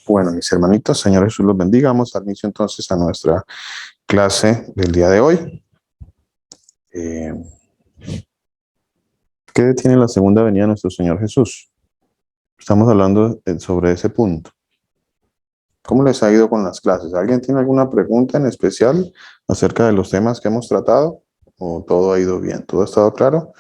Bueno, mis hermanitos, Señor Jesús los bendiga. Vamos a dar inicio entonces a nuestra clase del día de hoy. ¿Qué detiene la segunda venida de nuestro Señor Jesús? Estamos hablando sobre ese punto. ¿Cómo les ha ido con las clases? ¿Alguien tiene alguna pregunta en especial acerca de los temas que hemos tratado? ¿O todo ha ido bien? ¿Todo ha estado claro?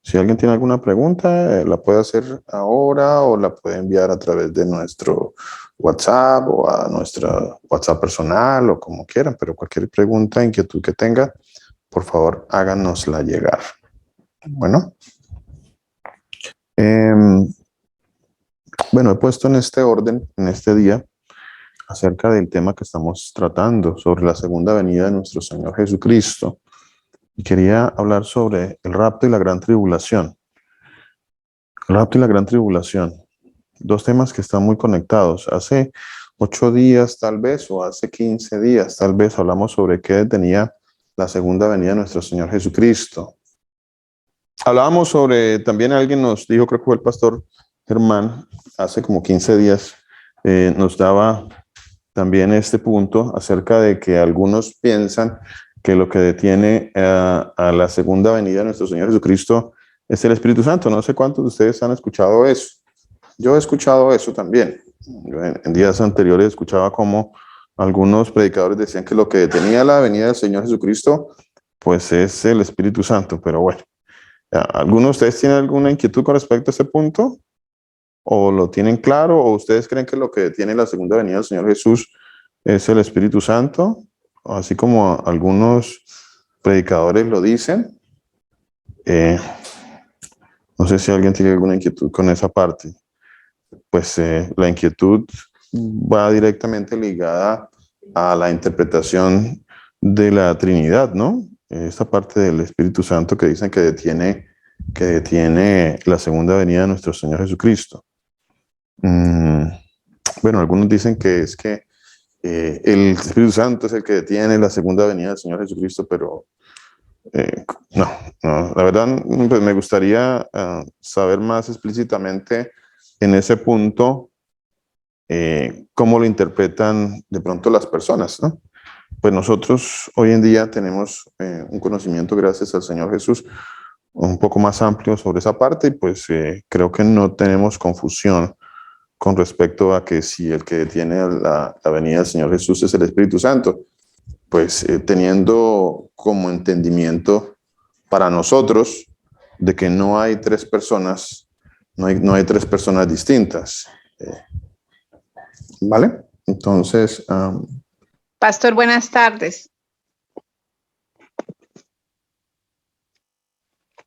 Si alguien tiene alguna pregunta, la puede hacer ahora o la puede enviar a través de nuestro WhatsApp o a nuestra WhatsApp personal o como quieran, pero cualquier pregunta, inquietud que tenga, por favor, háganosla llegar. Bueno, bueno, he puesto en este orden, en este día, acerca del tema que estamos tratando, sobre la segunda venida de nuestro Señor Jesucristo. Y quería hablar sobre el rapto y la gran tribulación. El rapto y la gran tribulación. Dos temas que están muy conectados. Hace 8 días tal vez, o hace 15 días tal vez, hablamos sobre qué detenía la segunda venida de nuestro Señor Jesucristo. Hablábamos sobre, también alguien nos dijo, creo que fue el pastor Germán, hace como 15 días, nos daba también este punto acerca de que algunos piensan que lo que detiene a la segunda venida de nuestro Señor Jesucristo es el Espíritu Santo. No sé cuántos de ustedes han escuchado eso. Yo he escuchado eso también. En días anteriores escuchaba como algunos predicadores decían que lo que detenía la venida del Señor Jesucristo, pues es el Espíritu Santo. Pero bueno, ¿alguno de ustedes tiene alguna inquietud con respecto a ese punto? ¿O lo tienen claro? ¿O ustedes creen que lo que detiene la segunda venida del Señor Jesús es el Espíritu Santo? Así como algunos predicadores lo dicen. No sé si alguien tiene alguna inquietud con esa parte. Pues la inquietud va directamente ligada a la interpretación de la Trinidad, ¿no? Esta parte del Espíritu Santo que dicen que detiene la segunda venida de nuestro Señor Jesucristo. Bueno, algunos dicen que es que el Espíritu Santo es el que detiene la segunda venida del Señor Jesucristo, pero no, la verdad pues me gustaría saber más explícitamente en ese punto cómo lo interpretan de pronto las personas, ¿no? Pues nosotros hoy en día tenemos un conocimiento, gracias al Señor Jesús, un poco más amplio sobre esa parte y pues creo que no tenemos confusión con respecto a que si el que detiene la venida del Señor Jesús es el Espíritu Santo, pues teniendo como entendimiento para nosotros de que no hay tres personas, no hay tres personas distintas. ¿Vale? Entonces... Pastor, buenas tardes.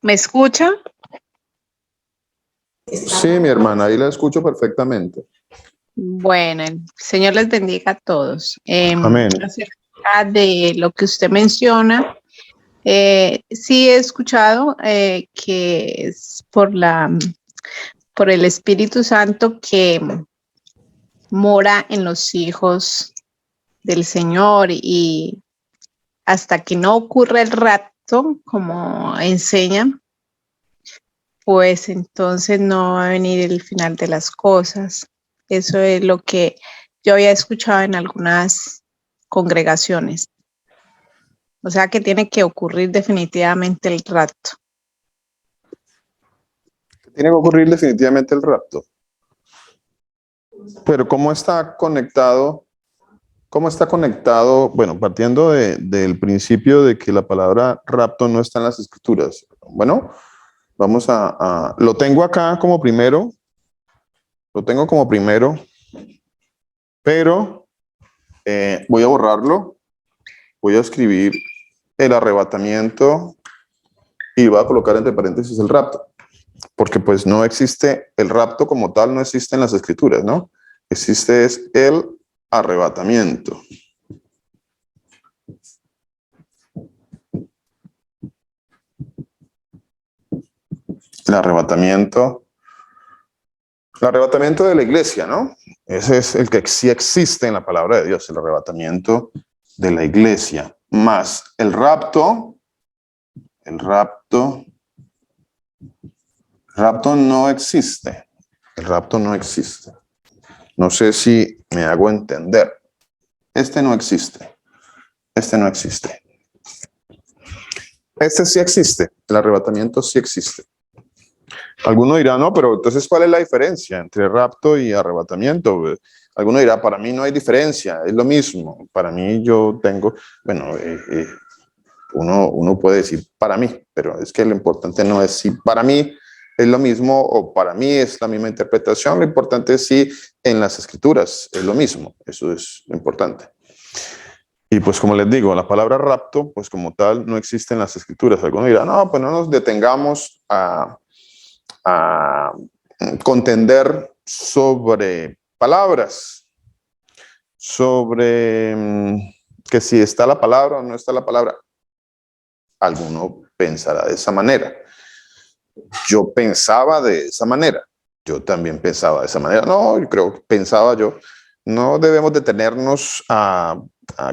¿Me escucha? Sí, mi hermana, ahí la escucho perfectamente. Bueno, el Señor les bendiga a todos. Amén. Acerca de lo que usted menciona, sí he escuchado que es por el Espíritu Santo que mora en los hijos del Señor y hasta que no ocurra el rapto, como enseñan, pues entonces no va a venir el final de las cosas. Eso es lo que yo había escuchado en algunas congregaciones. O sea que tiene que ocurrir definitivamente el rapto. Tiene que ocurrir definitivamente el rapto. Pero ¿cómo está conectado? ¿Cómo está conectado? Bueno, partiendo del principio de que la palabra rapto no está en las escrituras. Bueno, vamos lo tengo acá como primero. Lo tengo como primero. Pero voy a borrarlo. Voy a escribir el arrebatamiento y voy a colocar entre paréntesis el rapto. Porque pues no existe, el rapto como tal no existe en las escrituras, ¿no? Existe es el arrebatamiento. El arrebatamiento de la iglesia, ¿no? Ese es el que sí existe en la palabra de Dios, el arrebatamiento de la iglesia. Más el rapto no existe. El rapto no existe. No sé si me hago entender. Este no existe. Este no existe. Este sí existe. El arrebatamiento sí existe. Alguno dirá, no, pero entonces, ¿cuál es la diferencia entre rapto y arrebatamiento? Alguno dirá, para mí no hay diferencia, es lo mismo. Para mí yo tengo, bueno, uno puede decir para mí, pero es que lo importante no es si para mí es lo mismo o para mí es la misma interpretación. Lo importante es si en las escrituras es lo mismo. Eso es lo importante. Y pues como les digo, la palabra rapto, pues como tal, no existe en las escrituras. Algunos dirán, no, pues no nos detengamos a contender sobre palabras, sobre que si está la palabra o no está la palabra. Alguno pensará de esa manera. Yo pensaba de esa manera. Yo también pensaba de esa manera. No, yo creo, pensaba yo, no debemos detenernos a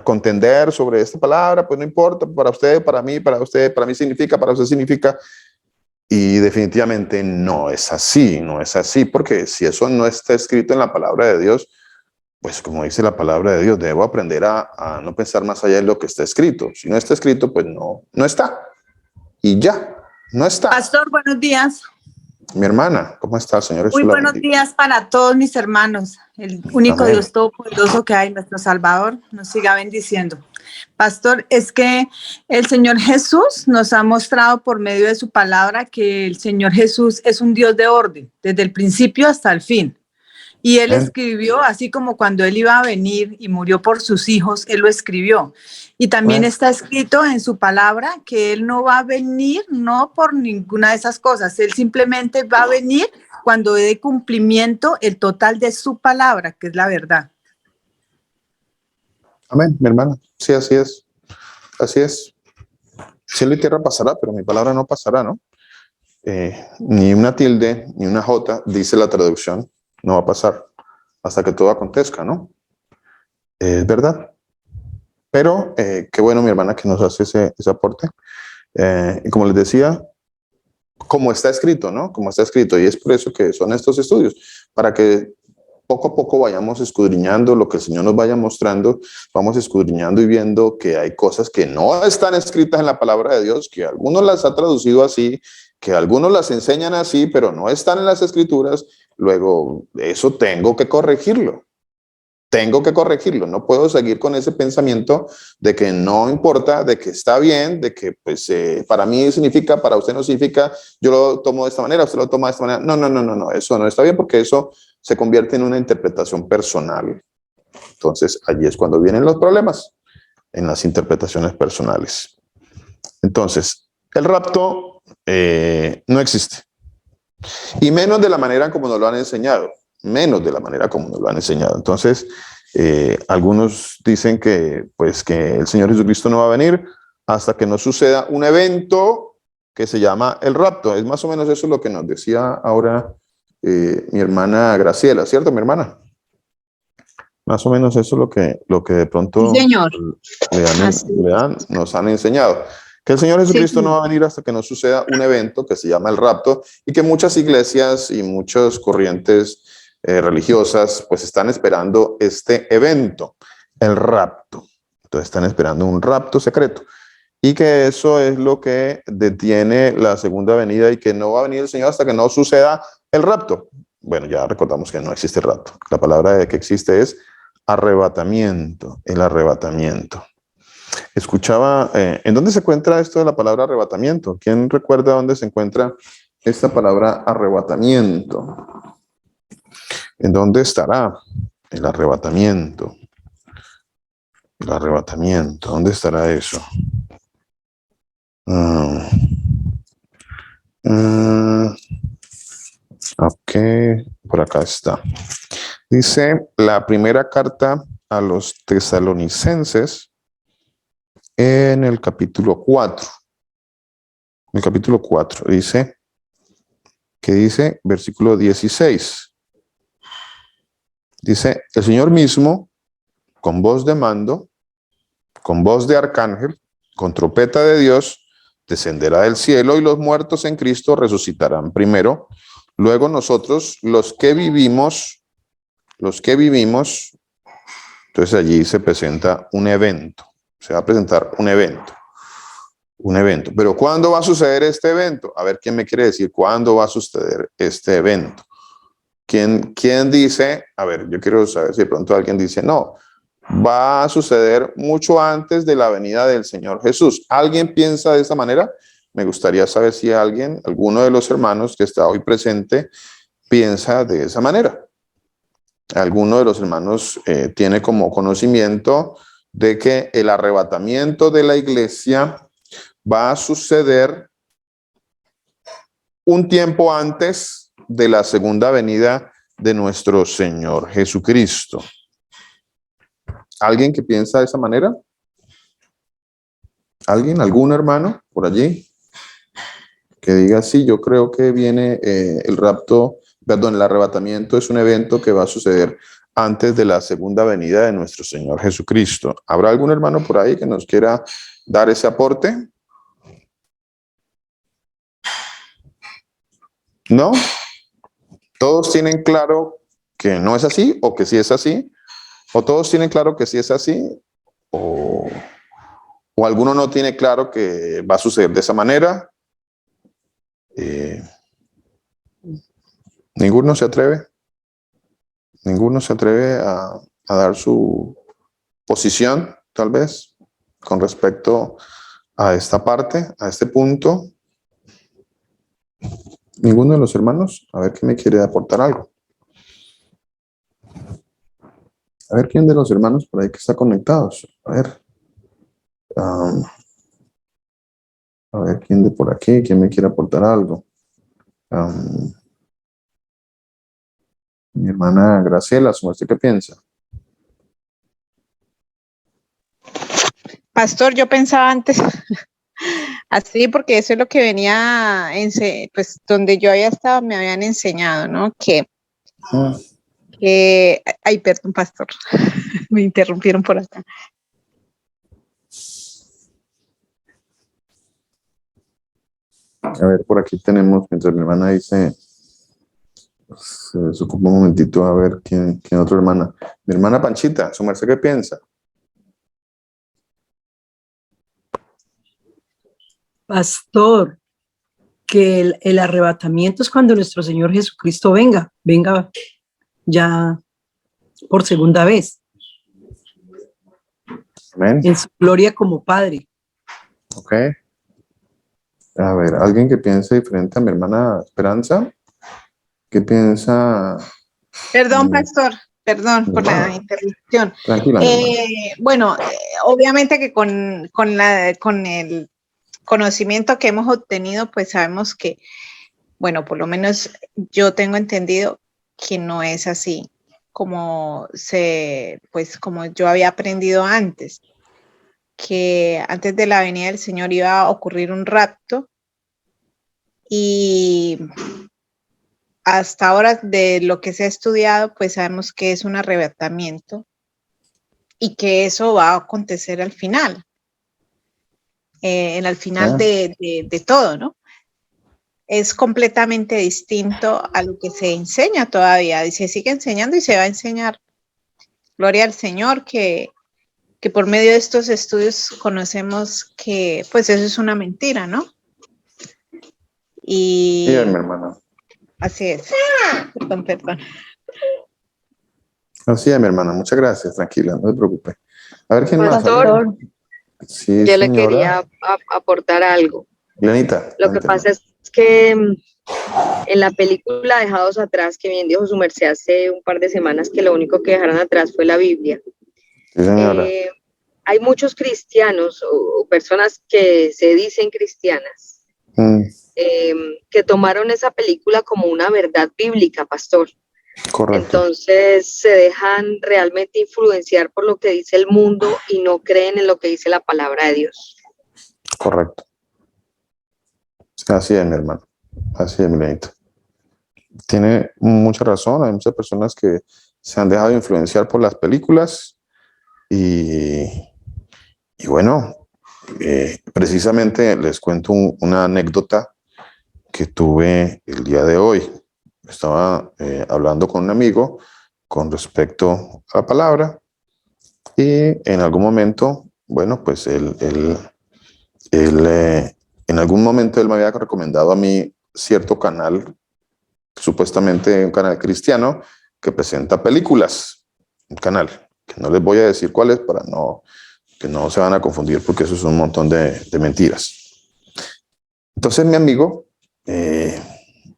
contender sobre esta palabra, pues no importa, para usted, para mí significa, para usted significa. Y definitivamente no es así, no es así, porque si eso no está escrito en la palabra de Dios, pues como dice la palabra de Dios, debo aprender a no pensar más allá de lo que está escrito. Si no está escrito, pues no está. Y ya, no está. Pastor, buenos días. Mi hermana, ¿cómo está, Señor? Muy buenos días para todos mis hermanos. El único Amén. Dios todopoderoso que hay, nuestro Salvador, nos siga bendiciendo. Pastor, es que el Señor Jesús nos ha mostrado por medio de su palabra que el Señor Jesús es un Dios de orden, desde el principio hasta el fin. Y Él escribió, así como cuando Él iba a venir y murió por sus hijos, Él lo escribió. Y también está escrito en su palabra que Él no va a venir, no por ninguna de esas cosas. Él simplemente va a venir cuando dé cumplimiento el total de su palabra, que es la verdad. Amén, mi hermana. Sí, así es. Así es. Cielo y tierra pasará, pero mi palabra no pasará, ¿no? Ni una tilde, ni una jota, dice la traducción, no va a pasar hasta que todo acontezca, ¿no? Es verdad. Pero qué bueno, mi hermana, que nos hace ese aporte. Y como les decía, como está escrito, ¿no? Como está escrito. Y es por eso que son estos estudios, para que poco a poco vayamos escudriñando lo que el Señor nos vaya mostrando, vamos escudriñando y viendo que hay cosas que no están escritas en la palabra de Dios, que algunos las ha traducido así, que algunos las enseñan así, pero no están en las escrituras. Luego, eso tengo que corregirlo. Tengo que corregirlo, no puedo seguir con ese pensamiento de que no importa, de que está bien, de que pues para mí significa, para usted no significa, yo lo tomo de esta manera, usted lo toma de esta manera. No, eso no está bien porque eso se convierte en una interpretación personal. Entonces, allí es cuando vienen los problemas, en las interpretaciones personales. Entonces, el rapto no existe. Y menos de la manera como nos lo han enseñado. Menos de la manera como nos lo han enseñado. Entonces, algunos dicen que, pues, que el Señor Jesucristo no va a venir hasta que no suceda un evento que se llama el rapto. Es más o menos eso lo que nos decía ahora mi hermana Graciela, ¿cierto, mi hermana? Más o menos eso es lo que de pronto Sí, señor. nos han enseñado. Que el Señor Jesucristo no va a venir hasta que no suceda un evento que se llama el rapto y que muchas iglesias y muchas corrientes religiosas pues están esperando este evento, el rapto. Entonces están esperando un rapto secreto y que eso es lo que detiene la segunda venida y que no va a venir el Señor hasta que no suceda el rapto. Bueno, ya recordamos que no existe el rapto. La palabra que existe es arrebatamiento, el arrebatamiento. Escuchaba, ¿en dónde se encuentra esto de la palabra arrebatamiento? ¿Quién recuerda dónde se encuentra esta palabra arrebatamiento? ¿En dónde estará el arrebatamiento? El arrebatamiento, ¿dónde estará eso? Ok, por acá está. Dice la primera carta a los tesalonicenses en el capítulo 4. En el capítulo 4 dice, versículo 16. Dice, el Señor mismo, con voz de mando, con voz de arcángel, con trompeta de Dios, descenderá del cielo y los muertos en Cristo resucitarán primero. Luego nosotros, los que vivimos, los que vivimos, entonces allí se presenta un evento. Se va a presentar un evento. Un evento. Pero ¿cuándo va a suceder este evento? A ver, ¿quién me quiere decir cuándo va a suceder este evento? ¿Quién dice? A ver, yo quiero saber si de pronto alguien dice, no, va a suceder mucho antes de la venida del Señor Jesús. ¿Alguien piensa de esa manera? Me gustaría saber si alguno de los hermanos que está hoy presente, piensa de esa manera. Alguno de los hermanos tiene como conocimiento de que el arrebatamiento de la iglesia va a suceder un tiempo antes de la segunda venida de nuestro Señor Jesucristo. ¿Alguien que piensa de esa manera? ¿Alguien? ¿Algún hermano por allí? Que diga, sí, yo creo que viene el arrebatamiento es un evento que va a suceder antes de la segunda venida de nuestro Señor Jesucristo. ¿Habrá algún hermano por ahí que nos quiera dar ese aporte? ¿No? ¿Todos tienen claro que no es así o que sí es así? ¿O todos tienen claro que sí es así? ¿O alguno no tiene claro que va a suceder de esa manera? ¿Ninguno se atreve? ¿Ninguno se atreve a dar su posición, tal vez, con respecto a esta parte, a este punto? ¿Ninguno de los hermanos? A ver quién me quiere aportar algo. A ver quién de los hermanos por ahí que está conectados. A ver. A ver quién de por aquí, quién me quiere aportar algo. Mi hermana Graciela, ¿usted qué piensa? Pastor, yo pensaba antes así, porque eso es lo que venía, pues donde yo había estado me habían enseñado, ¿no? Ay, perdón, pastor, me interrumpieron por acá. A ver, por aquí tenemos, mientras mi hermana dice, se desocupa un momentito a ver quién otra hermana. Mi hermana Panchita, ¿su merced qué piensa? Pastor, que el arrebatamiento es cuando nuestro Señor Jesucristo venga ya por segunda vez. Amén. En su gloria como Padre. Ok. A ver, ¿alguien que piense diferente a mi hermana Esperanza? ¿Qué piensa? Perdón, pastor, perdón por la interrupción. Tranquila. Bueno, obviamente que con el conocimiento que hemos obtenido, pues sabemos que, bueno, por lo menos yo tengo entendido que no es así pues como yo había aprendido antes, que antes de la venida del Señor iba a ocurrir un rapto, y hasta ahora de lo que se ha estudiado, pues sabemos que es un arrebatamiento y que eso va a acontecer al final, al final de todo, ¿no? Es completamente distinto a lo que se enseña todavía, y se sigue enseñando y se va a enseñar. Gloria al Señor que por medio de estos estudios conocemos que pues eso es una mentira, ¿no? Y sí, mi hermana. Así es. Perdón. Así es, mi hermana. Muchas gracias. Tranquila, no se preocupe. A ver quién Pastor, más. Sí, yo señora. le quería aportar algo. Lenita. Lo que pasa es que en la película Dejados Atrás, que bien dijo su merced hace un par de semanas, que lo único que dejaron atrás fue la Biblia. Sí, señora. Hay muchos cristianos o personas que se dicen cristianas que tomaron esa película como una verdad bíblica, pastor. Correcto. Entonces se dejan realmente influenciar por lo que dice el mundo y no creen en lo que dice la palabra de Dios. Correcto. Así es, mi hermano. Así es, mi Lenita. Tiene mucha razón. Hay muchas personas que se han dejado influenciar por las películas y bueno, precisamente les cuento una anécdota que tuve el día de hoy. Estaba hablando con un amigo con respecto a la palabra. Y en algún momento, bueno, pues en algún momento él me había recomendado a mí cierto canal, supuestamente un canal cristiano, que presenta películas, un canal, que no les voy a decir cuál es para que no se van a confundir, porque eso es un montón de mentiras. Entonces mi amigo,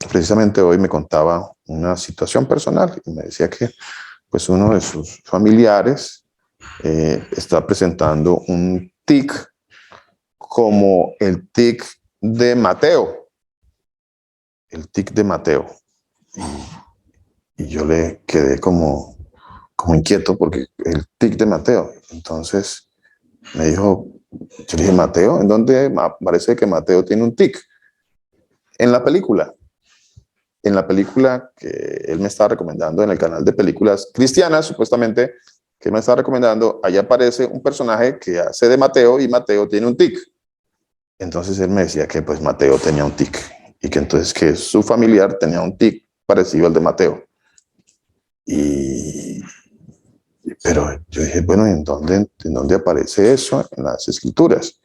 precisamente hoy me contaba una situación personal y me decía que pues uno de sus familiares está presentando un tic como el tic de Mateo. El tic de Mateo. Y yo le quedé como inquieto porque el tic de Mateo. Entonces me dijo, yo le dije, ¿Mateo? ¿En dónde parece que Mateo tiene un tic? En la película. En la película que él me estaba recomendando en el canal de películas cristianas, supuestamente, que él me estaba recomendando, allá aparece un personaje que hace de Mateo y Mateo tiene un tic. Entonces él me decía que pues Mateo tenía un tic y que entonces que su familiar tenía un tic parecido al de Mateo. Pero yo dije, bueno, ¿en dónde aparece eso en las escrituras?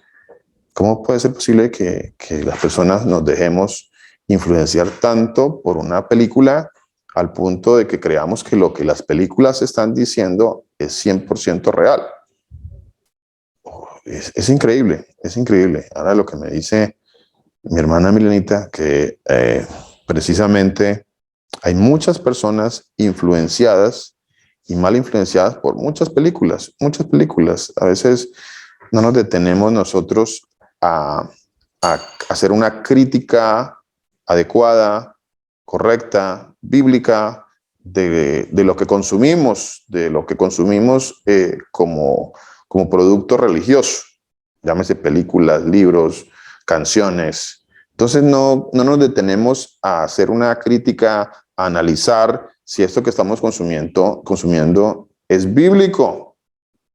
¿Cómo puede ser posible que las personas nos dejemos influenciar tanto por una película al punto de que creamos que lo que las películas están diciendo es 100% real? Es increíble, es increíble. Ahora lo que me dice mi hermana Milenita, que precisamente hay muchas personas influenciadas y mal influenciadas por muchas películas, muchas películas. A veces no nos detenemos nosotros a hacer una crítica adecuada, correcta, bíblica de lo que consumimos, como producto religioso, llámese películas, libros, canciones. Entonces no nos detenemos a hacer una crítica, a analizar si esto que estamos consumiendo es bíblico.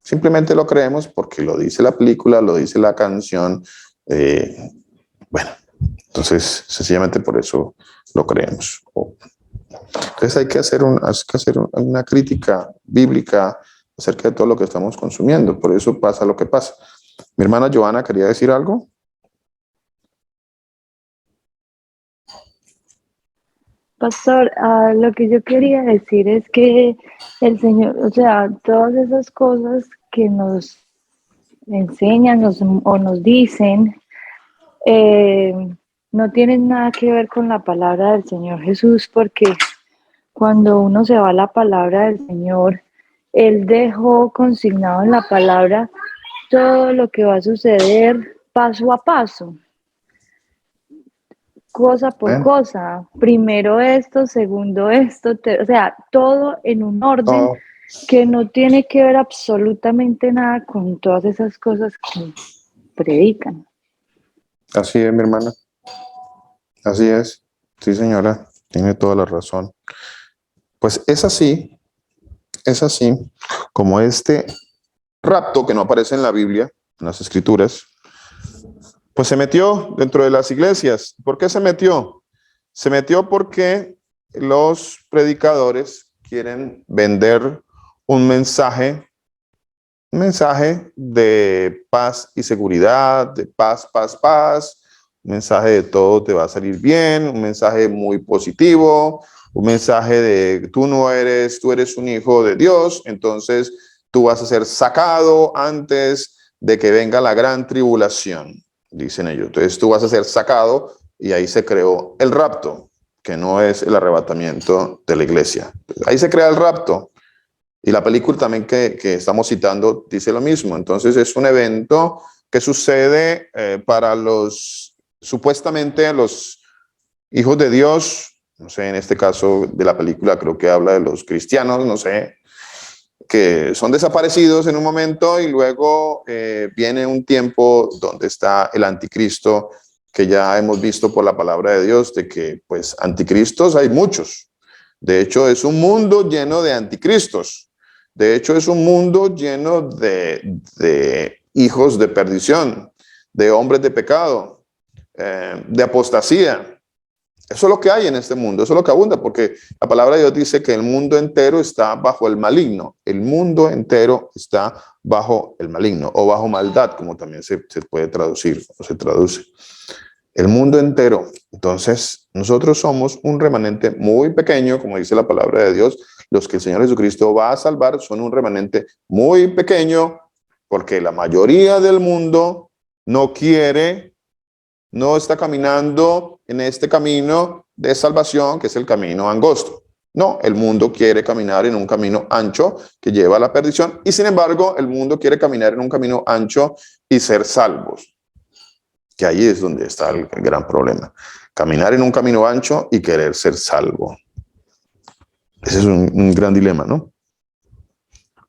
Simplemente lo creemos porque lo dice la película, lo dice la canción. Bueno, entonces sencillamente por eso lo creemos. Entonces hay que hacer una crítica bíblica acerca de todo lo que estamos consumiendo. Por eso pasa lo que pasa. Mi hermana Joana quería decir algo. Pastor, lo que yo quería decir es que el Señor, o sea, todas esas cosas que nos enseñan o nos dicen, no tienen nada que ver con la palabra del Señor Jesús, porque cuando uno se va a la palabra del Señor, Él dejó consignado en la palabra todo lo que va a suceder paso a paso, cosa por cosa. Primero esto, segundo esto, o sea, todo en un orden que no tiene que ver absolutamente nada con todas esas cosas que predican. Así es, mi hermana. Así es. Sí, señora, tiene toda la razón. Pues es así como este rapto que no aparece en la Biblia, en las Escrituras, pues se metió dentro de las iglesias. ¿Por qué se metió? Se metió porque los predicadores quieren vender un mensaje de paz y seguridad, de paz, un mensaje de todo te va a salir bien, un mensaje muy positivo, un mensaje de tú eres un hijo de Dios, entonces tú vas a ser sacado antes de que venga la gran tribulación, dicen ellos. Entonces tú vas a ser sacado y ahí se creó el rapto, que no es el arrebatamiento de la iglesia. Ahí se crea el rapto. Y la película también que estamos citando dice lo mismo. Entonces es un evento que sucede para supuestamente los hijos de Dios, no sé, en este caso de la película creo que habla de los cristianos, no sé, que son desaparecidos en un momento y luego viene un tiempo donde está el anticristo, que ya hemos visto por la palabra de Dios, de que pues anticristos hay muchos. De hecho, es un mundo lleno de anticristos. De hecho, es un mundo lleno de hijos de perdición, de hombres de pecado, de apostasía. Eso es lo que hay en este mundo, eso es lo que abunda, porque la palabra de Dios dice que el mundo entero está bajo el maligno. El mundo entero está bajo el maligno o bajo maldad, como también se puede traducir o se traduce. El mundo entero. Entonces, nosotros somos un remanente muy pequeño, como dice la palabra de Dios. Los que el Señor Jesucristo va a salvar son un remanente muy pequeño, porque la mayoría del mundo no quiere, no está caminando en este camino de salvación, que es el camino angosto. No, el mundo quiere caminar en un camino ancho que lleva a la perdición, y sin embargo, el mundo quiere caminar en un camino ancho y ser salvos. Que ahí es donde está el gran problema. Caminar en un camino ancho y querer ser salvo. Ese es un gran dilema, ¿no?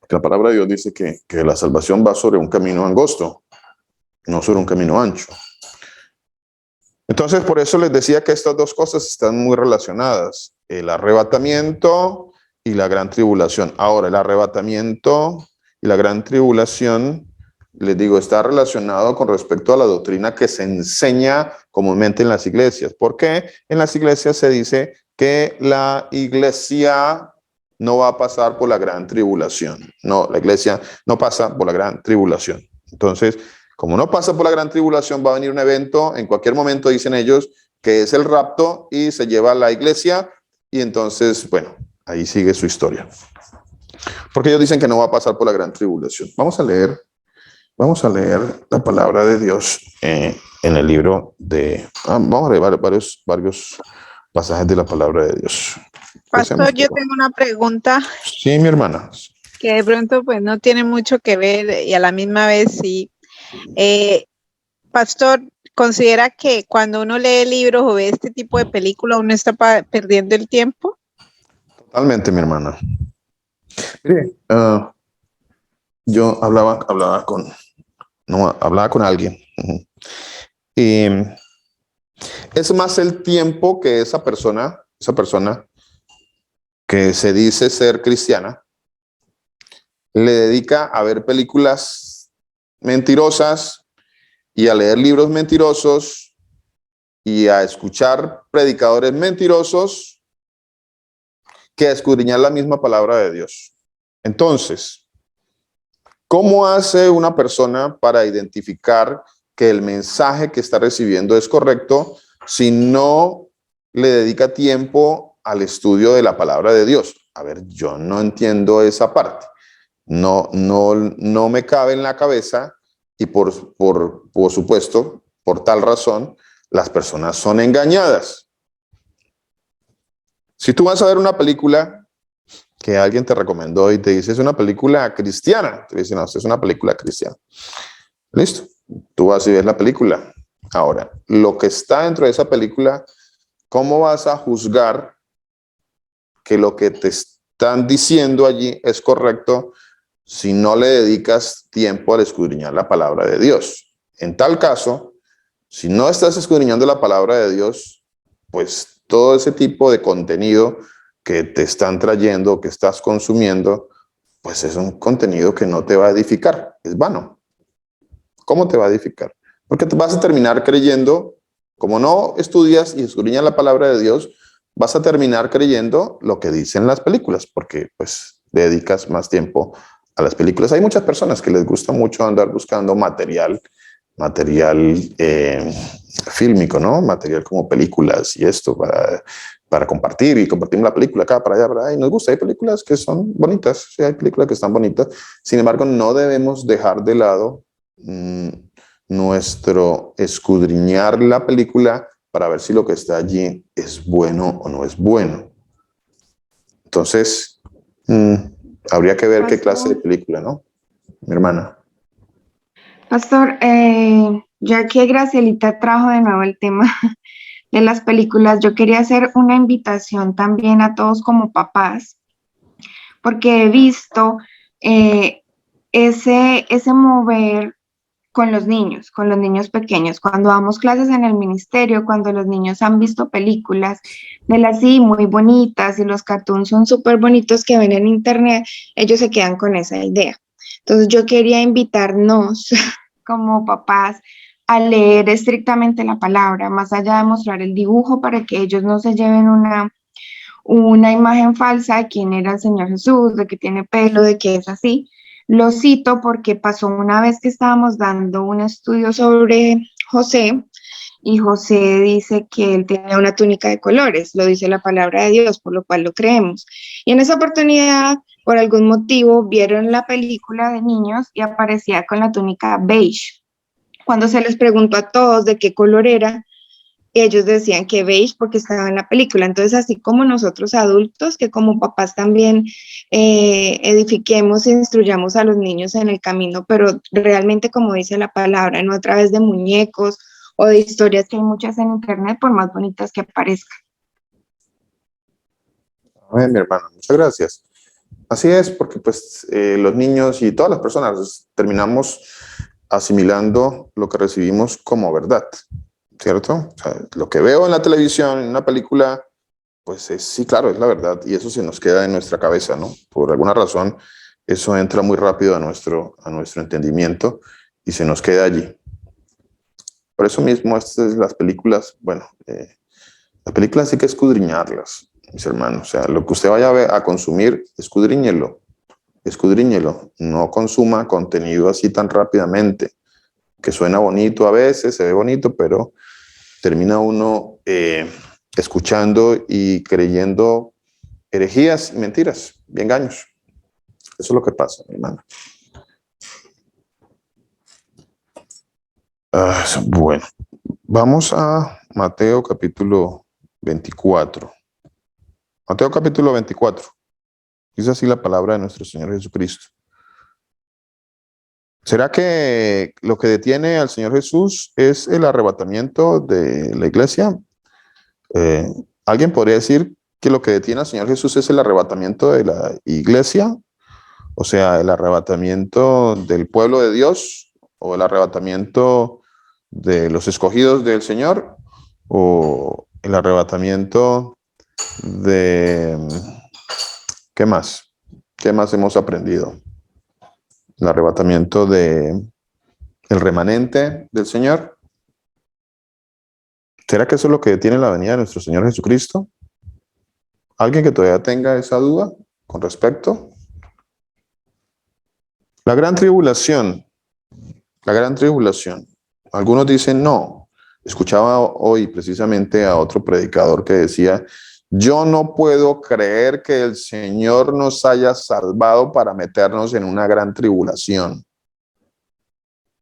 La palabra de Dios dice que la salvación va sobre un camino angosto, no sobre un camino ancho. Entonces, por eso les decía que estas dos cosas están muy relacionadas. El arrebatamiento y la gran tribulación. Ahora, el arrebatamiento y la gran tribulación, les digo, está relacionado con respecto a la doctrina que se enseña comúnmente en las iglesias. ¿Por qué? En las iglesias se dice que la iglesia no va a pasar por la gran tribulación. No, la iglesia no pasa por la gran tribulación. Entonces, como no pasa por la gran tribulación, va a venir un evento, en cualquier momento dicen ellos, que es el rapto y se lleva a la iglesia y entonces, bueno, ahí sigue su historia. Porque ellos dicen que no va a pasar por la gran tribulación. Vamos a leer la palabra de Dios en el libro de... vamos a leer varios pasajes de la palabra de Dios. Pastor, yo tengo una pregunta. Sí, mi hermana. Que de pronto pues no tiene mucho que ver y a la misma vez sí. Pastor, ¿considera que cuando uno lee libros o ve este tipo de películas uno está perdiendo el tiempo? Totalmente, mi hermana. Mire, yo hablaba con alguien y es más el tiempo que esa persona que se dice ser cristiana le dedica a ver películas mentirosas y a leer libros mentirosos y a escuchar predicadores mentirosos que a escudriñar la misma palabra de Dios. Entonces, ¿cómo hace una persona para identificar que el mensaje que está recibiendo es correcto si no le dedica tiempo al estudio de la palabra de Dios? A ver, yo no entiendo esa parte. No me cabe en la cabeza y por supuesto, por tal razón, las personas son engañadas. Si tú vas a ver una película que alguien te recomendó y te dice es una película cristiana, te dice no, es una película cristiana. Listo, tú vas y ves la película. Ahora, lo que está dentro de esa película, ¿cómo vas a juzgar que lo que te están diciendo allí es correcto si no le dedicas tiempo al escudriñar la palabra de Dios? En tal caso, si no estás escudriñando la palabra de Dios, pues todo ese tipo de contenido que te están trayendo, que estás consumiendo, pues es un contenido que no te va a edificar, es vano. ¿Cómo te va a edificar? Porque te vas a terminar creyendo, como no estudias y escudriñas la palabra de Dios, vas a terminar creyendo lo que dicen las películas, porque pues dedicas más tiempo a las películas. Hay muchas personas que les gusta mucho andar buscando material fílmico, ¿no? Material como películas y esto para compartir y compartimos la película acá, para allá, y nos gusta. Hay películas que son bonitas, sí, hay películas que están bonitas. Sin embargo, no debemos dejar de lado nuestro escudriñar la película para ver si lo que está allí es bueno o no es bueno. Entonces, habría que ver qué clase de película, ¿no? Mi hermana. Pastor, ya que Gracielita trajo de nuevo el tema de las películas, yo quería hacer una invitación también a todos como papás, porque he visto ese mover con los niños pequeños, cuando damos clases en el ministerio, cuando los niños han visto películas de las sí muy bonitas y los cartoons son súper bonitos que ven en internet, ellos se quedan con esa idea. Entonces yo quería invitarnos como papás a leer estrictamente la palabra, más allá de mostrar el dibujo para que ellos no se lleven una imagen falsa de quién era el Señor Jesús, de que tiene pelo, de que es así. Lo cito porque pasó una vez que estábamos dando un estudio sobre José, y José dice que él tenía una túnica de colores, lo dice la palabra de Dios, por lo cual lo creemos. Y en esa oportunidad, por algún motivo, vieron la película de niños y aparecía con la túnica beige. Cuando se les preguntó a todos de qué color era, ellos decían que beige porque estaba en la película. Entonces, así como nosotros adultos, que como papás también edifiquemos e instruyamos a los niños en el camino, pero realmente, como dice la palabra, no a través de muñecos o de historias, que hay muchas en internet, por más bonitas que parezcan. Amén, mi hermano, muchas gracias. Así es, porque pues los niños y todas las personas terminamos asimilando lo que recibimos como verdad, ¿cierto? O sea, lo que veo en la televisión, en una película, pues sí, claro, es la verdad, y eso se nos queda en nuestra cabeza, ¿no? Por alguna razón, eso entra muy rápido a nuestro entendimiento y se nos queda allí. Por eso mismo, las películas, bueno, las películas hay que escudriñarlas, mis hermanos. O sea, lo que usted vaya a consumir, escudriñelo. No consuma contenido así tan rápidamente, que suena bonito a veces, se ve bonito, pero termina uno escuchando y creyendo herejías y mentiras y engaños. Eso es lo que pasa, mi hermano. Bueno, vamos a Mateo capítulo 24. Mateo capítulo 24. Dice así la palabra de nuestro Señor Jesucristo. ¿Será que lo que detiene al Señor Jesús es el arrebatamiento de la iglesia? ¿Alguien podría decir que lo que detiene al Señor Jesús es el arrebatamiento de la iglesia? O sea, el arrebatamiento del pueblo de Dios, o el arrebatamiento de los escogidos del Señor, o el arrebatamiento de... ¿Qué más? ¿Qué más hemos aprendido? El arrebatamiento de el remanente del Señor. ¿Será que eso es lo que detiene la venida de nuestro Señor Jesucristo? ¿Alguien que todavía tenga esa duda con respecto? La gran tribulación. La gran tribulación. Algunos dicen no. Escuchaba hoy precisamente a otro predicador que decía: yo no puedo creer que el Señor nos haya salvado para meternos en una gran tribulación.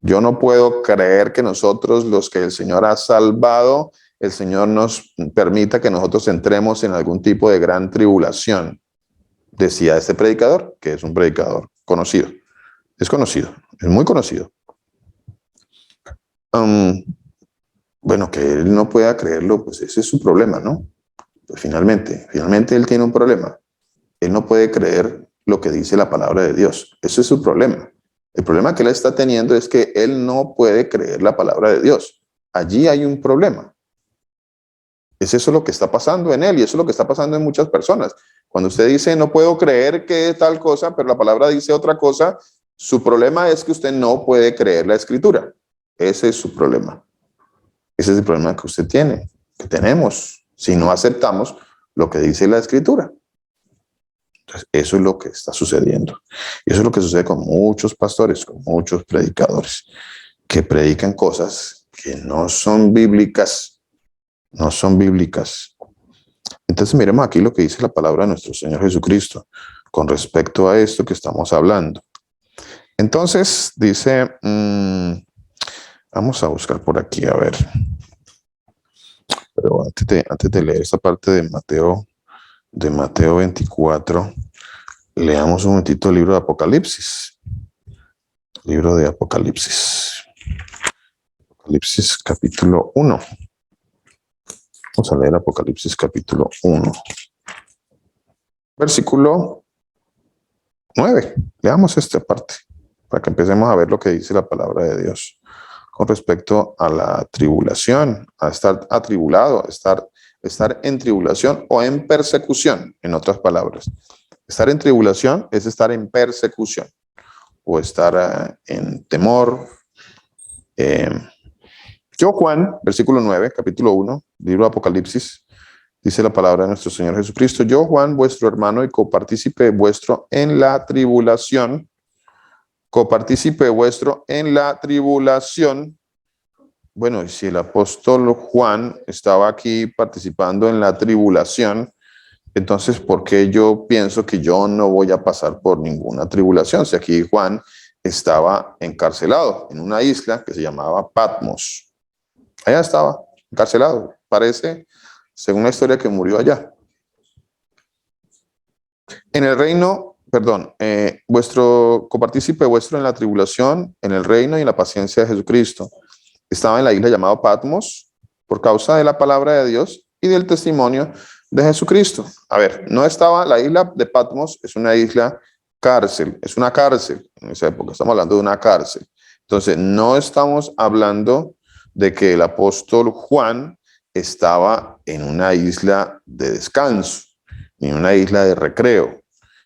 Yo no puedo creer que nosotros, los que el Señor ha salvado, el Señor nos permita que nosotros entremos en algún tipo de gran tribulación. Decía este predicador, que es un predicador conocido. Es conocido, es muy conocido. Bueno, que él no pueda creerlo, pues ese es su problema, ¿no? Pues finalmente él tiene un problema. Él no puede creer lo que dice la palabra de Dios. Ese es su problema. El problema que él está teniendo es que él no puede creer la palabra de Dios. Allí hay un problema. Es eso lo que está pasando en él, y eso es lo que está pasando en muchas personas. Cuando usted dice no puedo creer que tal cosa, pero la palabra dice otra cosa, su problema es que usted no puede creer la escritura. Ese es su problema. Ese es el problema que usted tiene, que tenemos, si no aceptamos lo que dice la escritura. Entonces, eso es lo que está sucediendo. Y eso es lo que sucede con muchos pastores, con muchos predicadores, que predican cosas que no son bíblicas. No son bíblicas. Entonces, miremos aquí lo que dice la palabra de nuestro Señor Jesucristo con respecto a esto que estamos hablando. Entonces, dice, vamos a buscar por aquí, a ver. Pero antes de leer esta parte de Mateo 24, leamos un momentito el libro de Apocalipsis. Libro de Apocalipsis. Apocalipsis capítulo 1. Vamos a leer Apocalipsis capítulo 1. Versículo 9. Leamos esta parte para que empecemos a ver lo que dice la palabra de Dios con respecto a la tribulación, a estar atribulado, estar en tribulación o en persecución, en otras palabras. Estar en tribulación es estar en persecución o estar en temor, Yo, Juan, versículo 9, capítulo 1, libro de Apocalipsis, dice la palabra de nuestro Señor Jesucristo. Yo, Juan, vuestro hermano y copartícipe vuestro en la tribulación, copartícipe vuestro en la tribulación. Bueno, y si el apóstol Juan estaba aquí participando en la tribulación, entonces, ¿por qué yo pienso que yo no voy a pasar por ninguna tribulación? Si aquí Juan estaba encarcelado en una isla que se llamaba Patmos. Allá estaba, encarcelado. Parece, según la historia, que murió allá. En el reino, perdón, vuestro copartícipe vuestro en la tribulación, en el reino y en la paciencia de Jesucristo. Estaba en la isla llamada Patmos por causa de la palabra de Dios y del testimonio de Jesucristo. A ver, no estaba, la isla de Patmos es una isla cárcel, es una cárcel en esa época, estamos hablando de una cárcel. Entonces, no estamos hablando de que el apóstol Juan estaba en una isla de descanso, ni en una isla de recreo,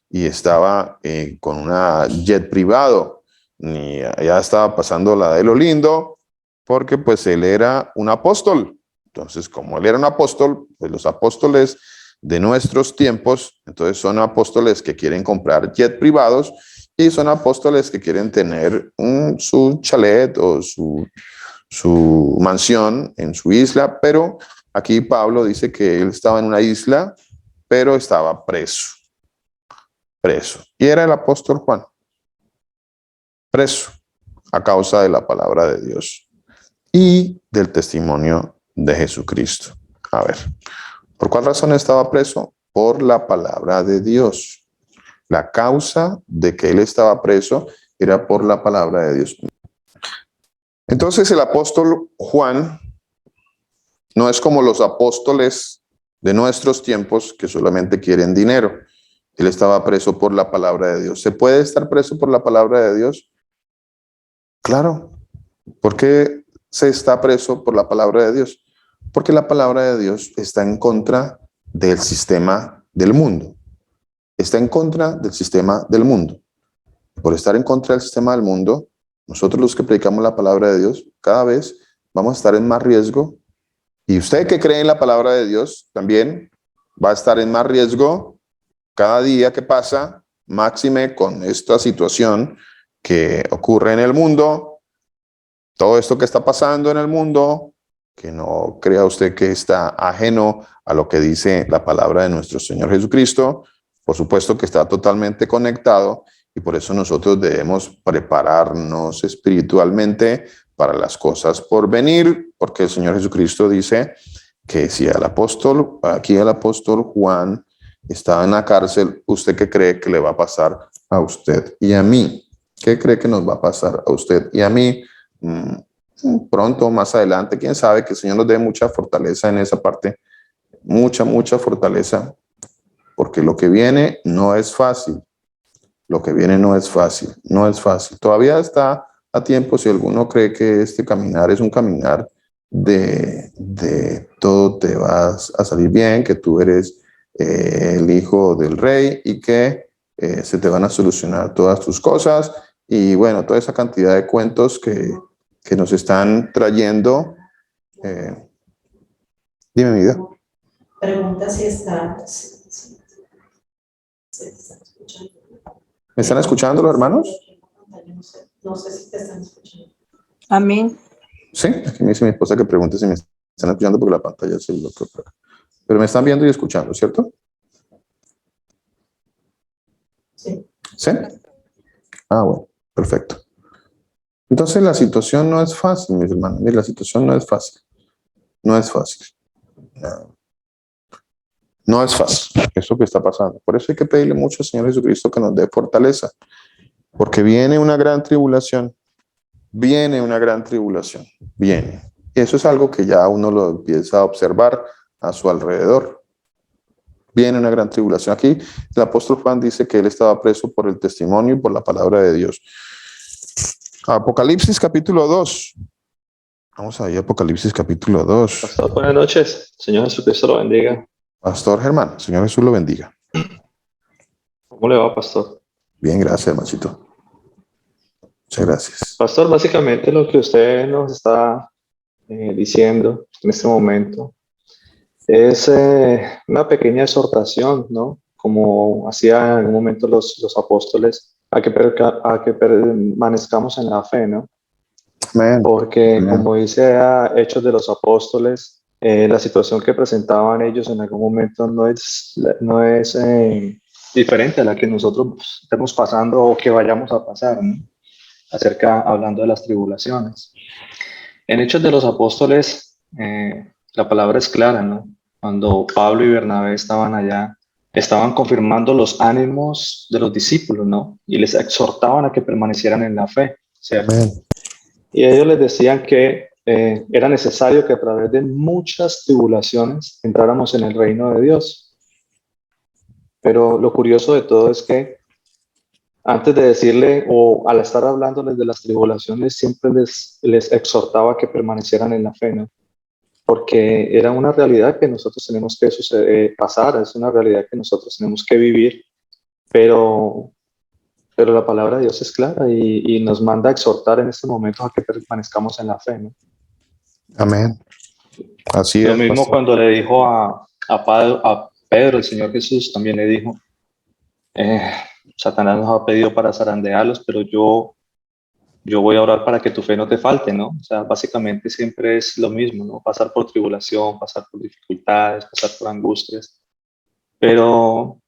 y estaba con una jet privado, ni allá estaba pasando la de lo lindo, porque pues él era un apóstol. Entonces, como él era un apóstol, pues los apóstoles de nuestros tiempos, entonces son apóstoles que quieren comprar jet privados y son apóstoles que quieren tener su chalet o su mansión en su isla, pero aquí Pablo dice que él estaba en una isla, pero estaba preso. Y era el apóstol Juan, preso a causa de la palabra de Dios y del testimonio de Jesucristo. A ver, ¿por cuál razón estaba preso? Por la palabra de Dios. La causa de que él estaba preso era por la palabra de Dios. Entonces el apóstol Juan no es como los apóstoles de nuestros tiempos que solamente quieren dinero. Él estaba preso por la palabra de Dios. ¿Se puede estar preso por la palabra de Dios? Claro. ¿Por qué se está preso por la palabra de Dios? Porque la palabra de Dios está en contra del sistema del mundo. Está en contra del sistema del mundo. Por estar en contra del sistema del mundo, nosotros los que predicamos la palabra de Dios, cada vez vamos a estar en más riesgo. Y usted que cree en la palabra de Dios también va a estar en más riesgo cada día que pasa, máxime con esta situación que ocurre en el mundo, todo esto que está pasando en el mundo, que no crea usted que está ajeno a lo que dice la palabra de nuestro Señor Jesucristo. Por supuesto que está totalmente conectado y por eso nosotros debemos prepararnos espiritualmente para las cosas por venir, porque el Señor Jesucristo dice que si el apóstol Juan estaba en la cárcel, ¿usted qué cree que le va a pasar a usted y a mí? ¿Qué cree que nos va a pasar a usted y a mí? Pronto, más adelante, quién sabe, que el Señor nos dé mucha fortaleza en esa parte, mucha fortaleza, porque lo que viene no es fácil, lo que viene no es fácil. Todavía está a tiempo si alguno cree que este caminar es un caminar de todo te vas a salir bien, que tú eres el hijo del rey y que se te van a solucionar todas tus cosas y bueno, toda esa cantidad de cuentos que nos están trayendo. Dime, mi vida. Pregunta si están escuchando. ¿Me están escuchando los hermanos? No sé si te están escuchando. Amén. Sí, aquí me dice mi esposa que pregunte si me están escuchando porque la pantalla se bloqueó. Pero me están viendo y escuchando, ¿cierto? Sí. ¿Sí? Ah, bueno, perfecto. Entonces la situación no es fácil, mis hermanos. La situación no es fácil. No es fácil. No es fácil eso que está pasando. Por eso hay que pedirle mucho al Señor Jesucristo que nos dé fortaleza. Porque viene una gran tribulación. Viene una gran tribulación. Viene. Y eso es algo que ya uno lo empieza a observar a su alrededor. Viene una gran tribulación. Aquí el apóstol Juan dice que él estaba preso por el testimonio y por la palabra de Dios. Apocalipsis capítulo 2. Vamos a ir a Apocalipsis capítulo 2. Pastor, buenas noches. Señor Jesucristo lo bendiga. Pastor Germán, Señor Jesús lo bendiga. ¿Cómo le va, pastor? Bien, gracias, hermancito. Muchas gracias. Pastor, básicamente lo que usted nos está diciendo en este momento es una pequeña exhortación, ¿no? Como hacían en algún momento los apóstoles, a que permanezcamos en la fe, ¿no? Amén. Porque Amén. como dice Hechos de los Apóstoles, la situación que presentaban ellos en algún momento no es diferente a la que nosotros estemos pasando o que vayamos a pasar, ¿no? Hablando de las tribulaciones. En Hechos de los Apóstoles, la palabra es clara, ¿no? Cuando Pablo y Bernabé estaban allá, estaban confirmando los ánimos de los discípulos, ¿no? Y les exhortaban a que permanecieran en la fe, ¿cierto? Amén. Y ellos les decían que era necesario que a través de muchas tribulaciones entráramos en el reino de Dios. Pero lo curioso de todo es que antes de decirle o al estar hablándoles de las tribulaciones, siempre les exhortaba que permanecieran en la fe, ¿no? Porque era una realidad que nosotros tenemos que pasar, es una realidad que nosotros tenemos que vivir, pero la palabra de Dios es clara y nos manda a exhortar en este momento a que permanezcamos en la fe, ¿no? Amén. Así Lo es, mismo pastor. cuando le dijo a Pedro, el Señor Jesús también le dijo, Satanás nos ha pedido para zarandearlos, pero yo voy a orar para que tu fe no te falte, ¿no? O sea, básicamente siempre es lo mismo, ¿no? Pasar por tribulación, pasar por dificultades, pasar por angustias, pero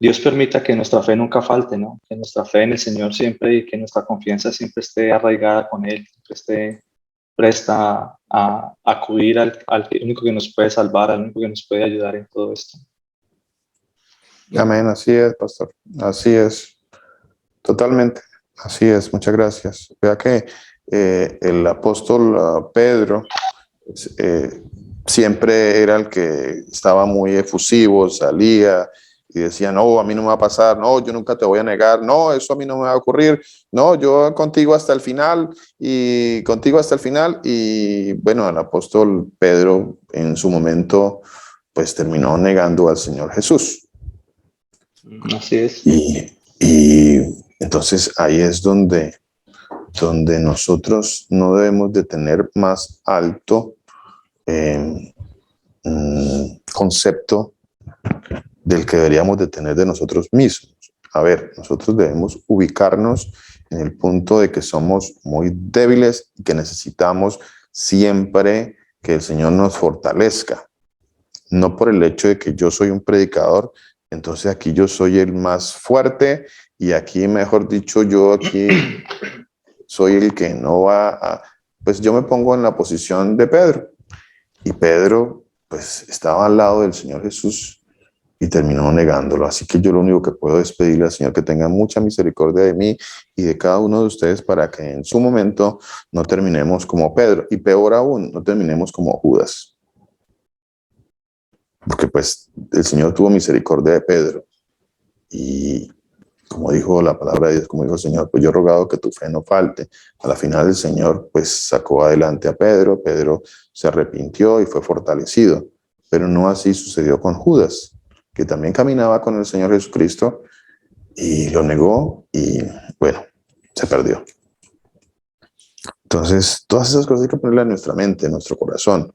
Dios permita que nuestra fe nunca falte, ¿no? Que nuestra fe en el Señor siempre y que nuestra confianza siempre esté arraigada con Él, siempre esté presta a acudir al único que nos puede salvar, al único que nos puede ayudar en todo esto. Amén, así es, pastor. Así es. Totalmente. Así es. Muchas gracias. Vea que el apóstol Pedro siempre era el que estaba muy efusivo, salía y decía, no, a mí no me va a pasar, no, yo nunca te voy a negar, no, eso a mí no me va a ocurrir, no, yo contigo hasta el final y contigo hasta el final. Y bueno, el apóstol Pedro en su momento pues terminó negando al Señor Jesús. Así es. Y entonces ahí es donde nosotros no debemos de tener más alto concepto del que deberíamos de tener de nosotros mismos. A ver, nosotros debemos ubicarnos en el punto de que somos muy débiles y que necesitamos siempre que el Señor nos fortalezca. No por el hecho de que yo soy un predicador, entonces aquí yo soy el más fuerte y aquí, mejor dicho, yo aquí soy el que no va a... Pues yo me pongo en la posición de Pedro. Y Pedro, pues, estaba al lado del Señor Jesús y terminó negándolo. Así que yo lo único que puedo es pedirle al Señor que tenga mucha misericordia de mí y de cada uno de ustedes para que en su momento no terminemos como Pedro. Y peor aún, no terminemos como Judas. Porque pues el Señor tuvo misericordia de Pedro. Y como dijo la palabra de Dios, como dijo el Señor, pues yo he rogado que tu fe no falte. A la final el Señor pues sacó adelante a Pedro. Pedro se arrepintió y fue fortalecido. Pero no así sucedió con Judas, que también caminaba con el Señor Jesucristo y lo negó y bueno, se perdió. Entonces, todas esas cosas hay que ponerlas en nuestra mente, en nuestro corazón,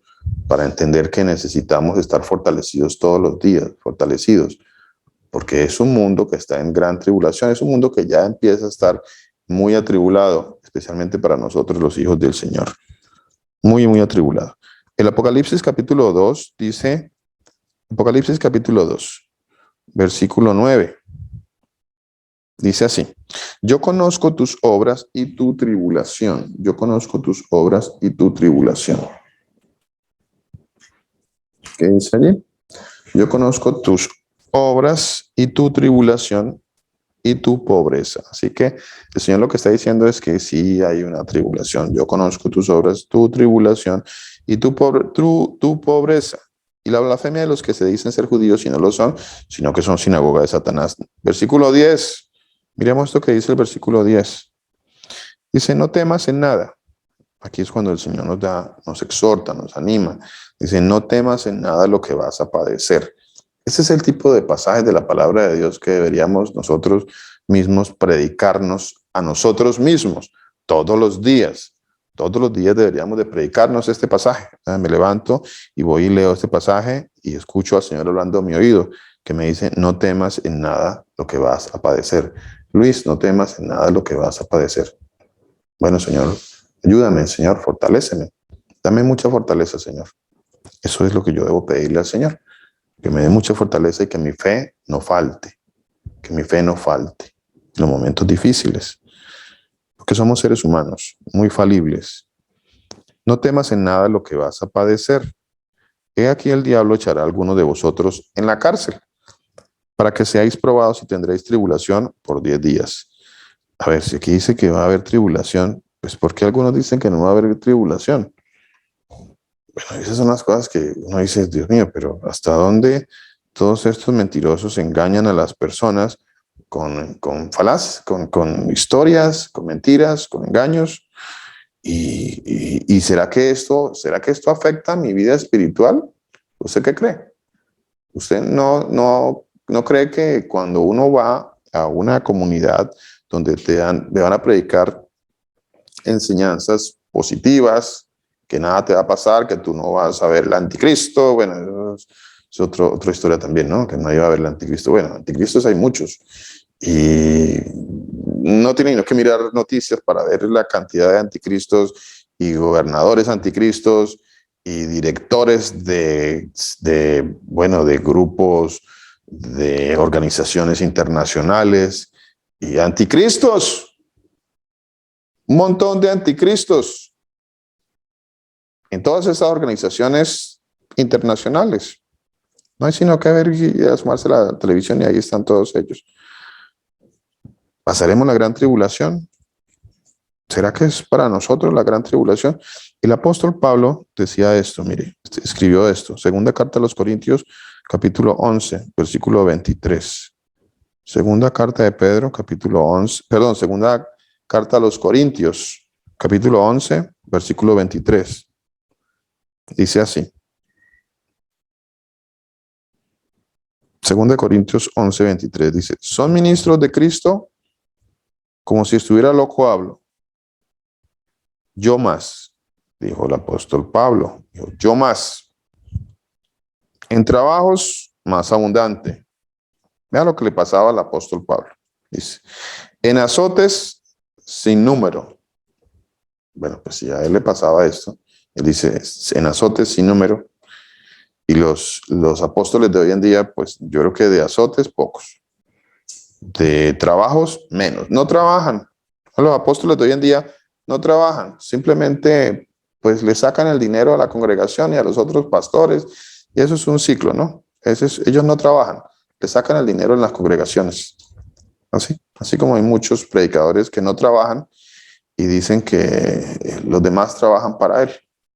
para entender que necesitamos estar fortalecidos todos los días, fortalecidos, porque es un mundo que está en gran tribulación, es un mundo que ya empieza a estar muy atribulado, especialmente para nosotros los hijos del Señor. Muy, muy atribulado. El Apocalipsis capítulo 2 dice, Apocalipsis capítulo 2, versículo 9. Dice así, yo conozco tus obras y tu tribulación. Yo conozco tus obras y tu tribulación. ¿Qué dice allí? Yo conozco tus obras y tu tribulación y tu pobreza. Así que el Señor lo que está diciendo es que sí hay una tribulación. Yo conozco tus obras, tu tribulación y tu pobreza. Y la blasfemia de los que se dicen ser judíos y no lo son, sino que son sinagoga de Satanás. Versículo 10. Miremos esto que dice el versículo 10. Dice, no temas en nada. Aquí es cuando el Señor nos exhorta, nos anima. Dice, no temas en nada lo que vas a padecer. Ese es el tipo de pasajes de la palabra de Dios que deberíamos nosotros mismos predicarnos a nosotros mismos todos los días. Todos los días deberíamos de predicarnos este pasaje. Me levanto y voy y leo este pasaje y escucho al Señor hablando a mi oído, que me dice, no temas en nada lo que vas a padecer. Luis, no temas en nada lo que vas a padecer. Bueno, Señor, ayúdame, Señor, fortaléceme. Dame mucha fortaleza, Señor. Eso es lo que yo debo pedirle al Señor. Que me dé mucha fortaleza y que mi fe no falte. Que mi fe no falte en los momentos difíciles. Porque somos seres humanos, muy falibles. No temas en nada lo que vas a padecer. He aquí el diablo echará a algunos de vosotros en la cárcel, para que seáis probados y tendréis tribulación por 10 días. A ver, si aquí dice que va a haber tribulación, pues ¿por qué algunos dicen que no va a haber tribulación? Bueno, esas son las cosas que uno dice, Dios mío, pero ¿hasta dónde todos estos mentirosos engañan a las personas con falacias, con historias, con mentiras, con engaños? ¿Y será que esto afecta mi vida espiritual? ¿Usted qué cree? ¿Usted no cree que cuando uno va a una comunidad donde te van a predicar enseñanzas positivas, que nada te va a pasar, que tú no vas a ver el anticristo? Bueno, es otra historia también, ¿no? Que no iba a ver el anticristo. Bueno, anticristos hay muchos. Y no tienen que mirar noticias para ver la cantidad de anticristos y gobernadores anticristos y directores de grupos, de organizaciones internacionales y anticristos. Un montón de anticristos en todas estas organizaciones internacionales. No hay sino que ver y asomarse a la televisión y ahí están todos ellos. ¿Pasaremos la gran tribulación? ¿Será que es para nosotros la gran tribulación? El apóstol Pablo decía esto, mire, escribió esto, segunda carta a los Corintios, capítulo 11, versículo 23. Segunda carta de Pedro, capítulo 11, perdón, segunda carta a los Corintios, capítulo 11, versículo 23. Dice así. Segunda Corintios 11, 23 dice, ¿son ministros de Cristo? Como si estuviera loco hablo. Yo más, dijo el apóstol Pablo. Dijo, yo más. En trabajos, más abundante. Vea lo que le pasaba al apóstol Pablo. Dice, en azotes, sin número. Bueno, pues si a él le pasaba esto, él dice, en azotes, sin número. Y los apóstoles de hoy en día, pues yo creo que de azotes, pocos. De trabajos, menos. No trabajan. Los apóstoles de hoy en día no trabajan. Simplemente, pues le sacan el dinero a la congregación y a los otros pastores. Y eso es un ciclo, ¿no? Ellos no trabajan. Le sacan el dinero en las congregaciones. Así como hay muchos predicadores que no trabajan y dicen que los demás trabajan para él.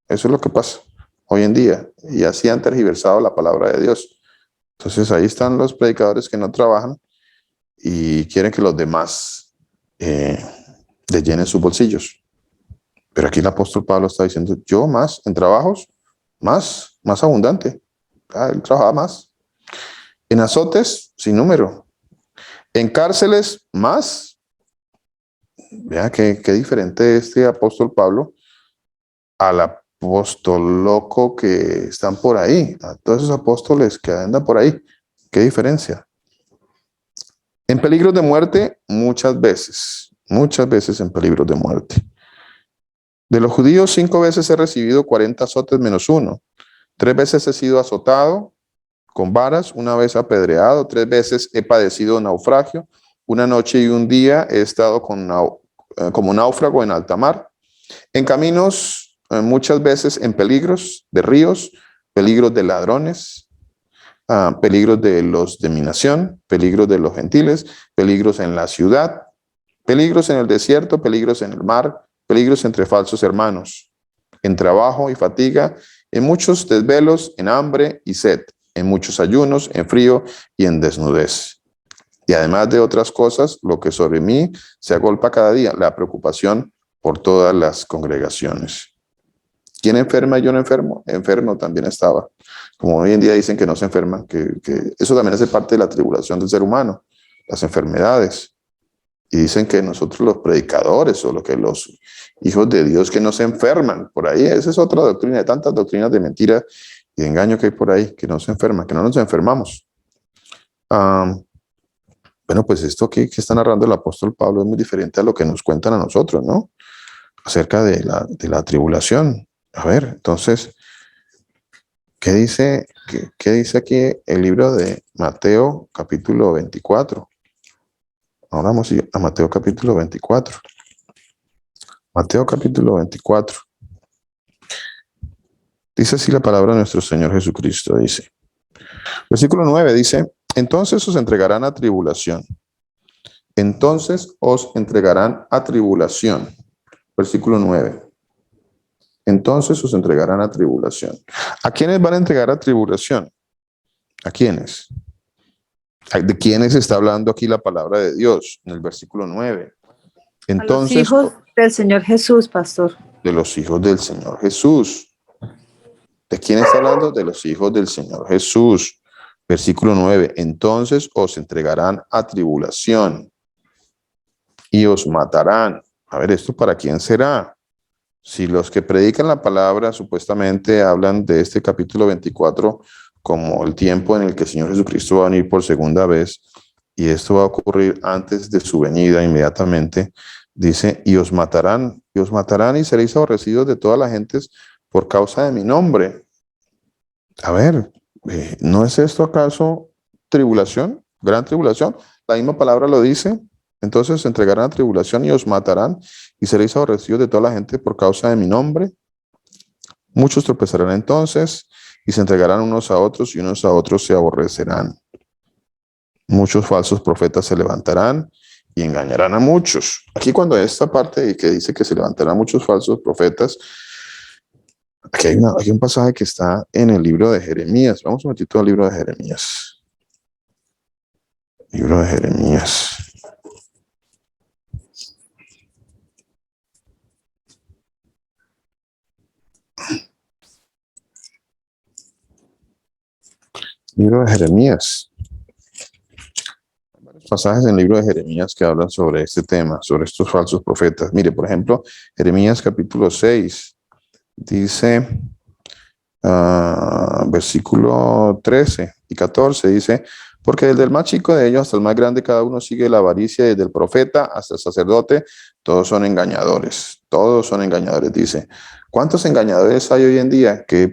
Eso es lo que pasa hoy en día. Y así han tergiversado la palabra de Dios. Entonces ahí están los predicadores que no trabajan y quieren que los demás le llenen sus bolsillos. Pero aquí el apóstol Pablo está diciendo, yo más, en trabajos, más abundante. Él trabajaba más. En azotes, sin número. En cárceles, más. Vean qué diferente este apóstol Pablo al apóstol loco que están por ahí, a todos esos apóstoles que andan por ahí. Qué diferencia. En peligros de muerte, muchas veces en peligros de muerte. De los judíos, 5 veces he recibido 40 azotes menos 1. 3 veces he sido azotado con varas, 1 vez apedreado, 3 veces he padecido naufragio, 1 noche y 1 día he estado como náufrago en alta mar. En caminos, muchas veces en peligros de ríos, peligros de ladrones, peligros de los de mi nación, peligros de los gentiles, peligros en la ciudad, peligros en el desierto, peligros en el mar, peligros entre falsos hermanos, en trabajo y fatiga, en muchos desvelos, en hambre y sed, en muchos ayunos, en frío y en desnudez. Y además de otras cosas, lo que sobre mí se agolpa cada día, la preocupación por todas las congregaciones. ¿Quién enferma? Yo no enfermo. Enfermo también estaba. Como hoy en día dicen que no se enferman, que eso también hace parte de la tribulación del ser humano, las enfermedades. Y dicen que nosotros los predicadores o lo que los hijos de Dios que no se enferman, por ahí, esa es otra doctrina, de tantas doctrinas de mentira y de engaño que hay por ahí, que no se enferman, que no nos enfermamos. Bueno, pues esto que está narrando el apóstol Pablo es muy diferente a lo que nos cuentan a nosotros, ¿no? Acerca de la tribulación. A ver, entonces, ¿qué dice aquí el libro de Mateo capítulo 24? Ahora vamos a Mateo capítulo 24. Mateo capítulo 24. Dice así la palabra de nuestro Señor Jesucristo, dice. Versículo 9 dice, entonces os entregarán a tribulación. Entonces os entregarán a tribulación. Versículo 9. Entonces os entregarán a tribulación. ¿A quiénes van a entregar a tribulación? ¿A quiénes? ¿De quiénes está hablando aquí la palabra de Dios? En el versículo 9. Entonces, a los hijos del Señor Jesús, pastor. de los hijos del Señor Jesús. ¿De quién está hablando? De los hijos del Señor Jesús. Versículo 9. Entonces os entregarán a tribulación y os matarán. A ver, ¿esto para quién será? Si los que predican la palabra supuestamente hablan de este capítulo 24 como el tiempo en el que el Señor Jesucristo va a venir por segunda vez, y esto va a ocurrir antes de su venida inmediatamente, dice, y os matarán y seréis aborrecidos de todas las gentes por causa de mi nombre. A ver, ¿no es esto acaso tribulación? Gran tribulación. La misma palabra lo dice. Entonces se entregarán a tribulación y os matarán y seréis aborrecidos de toda la gente por causa de mi nombre. Muchos tropezarán entonces y se entregarán unos a otros y unos a otros se aborrecerán. Muchos falsos profetas se levantarán y engañarán a muchos. Aquí cuando esta parte que dice que se levantarán muchos falsos profetas, aquí hay un pasaje que está en el libro de Jeremías. Vamos un momentito al libro de Jeremías. Libro de Jeremías. Libro de Jeremías. Hay varios pasajes en el libro de Jeremías que hablan sobre este tema, sobre estos falsos profetas. Mire, por ejemplo, Jeremías capítulo 6 dice, versículo 13 y 14, dice, porque desde el más chico de ellos hasta el más grande, cada uno sigue la avaricia, desde el profeta hasta el sacerdote, todos son engañadores, dice. ¿Cuántos engañadores hay hoy en día que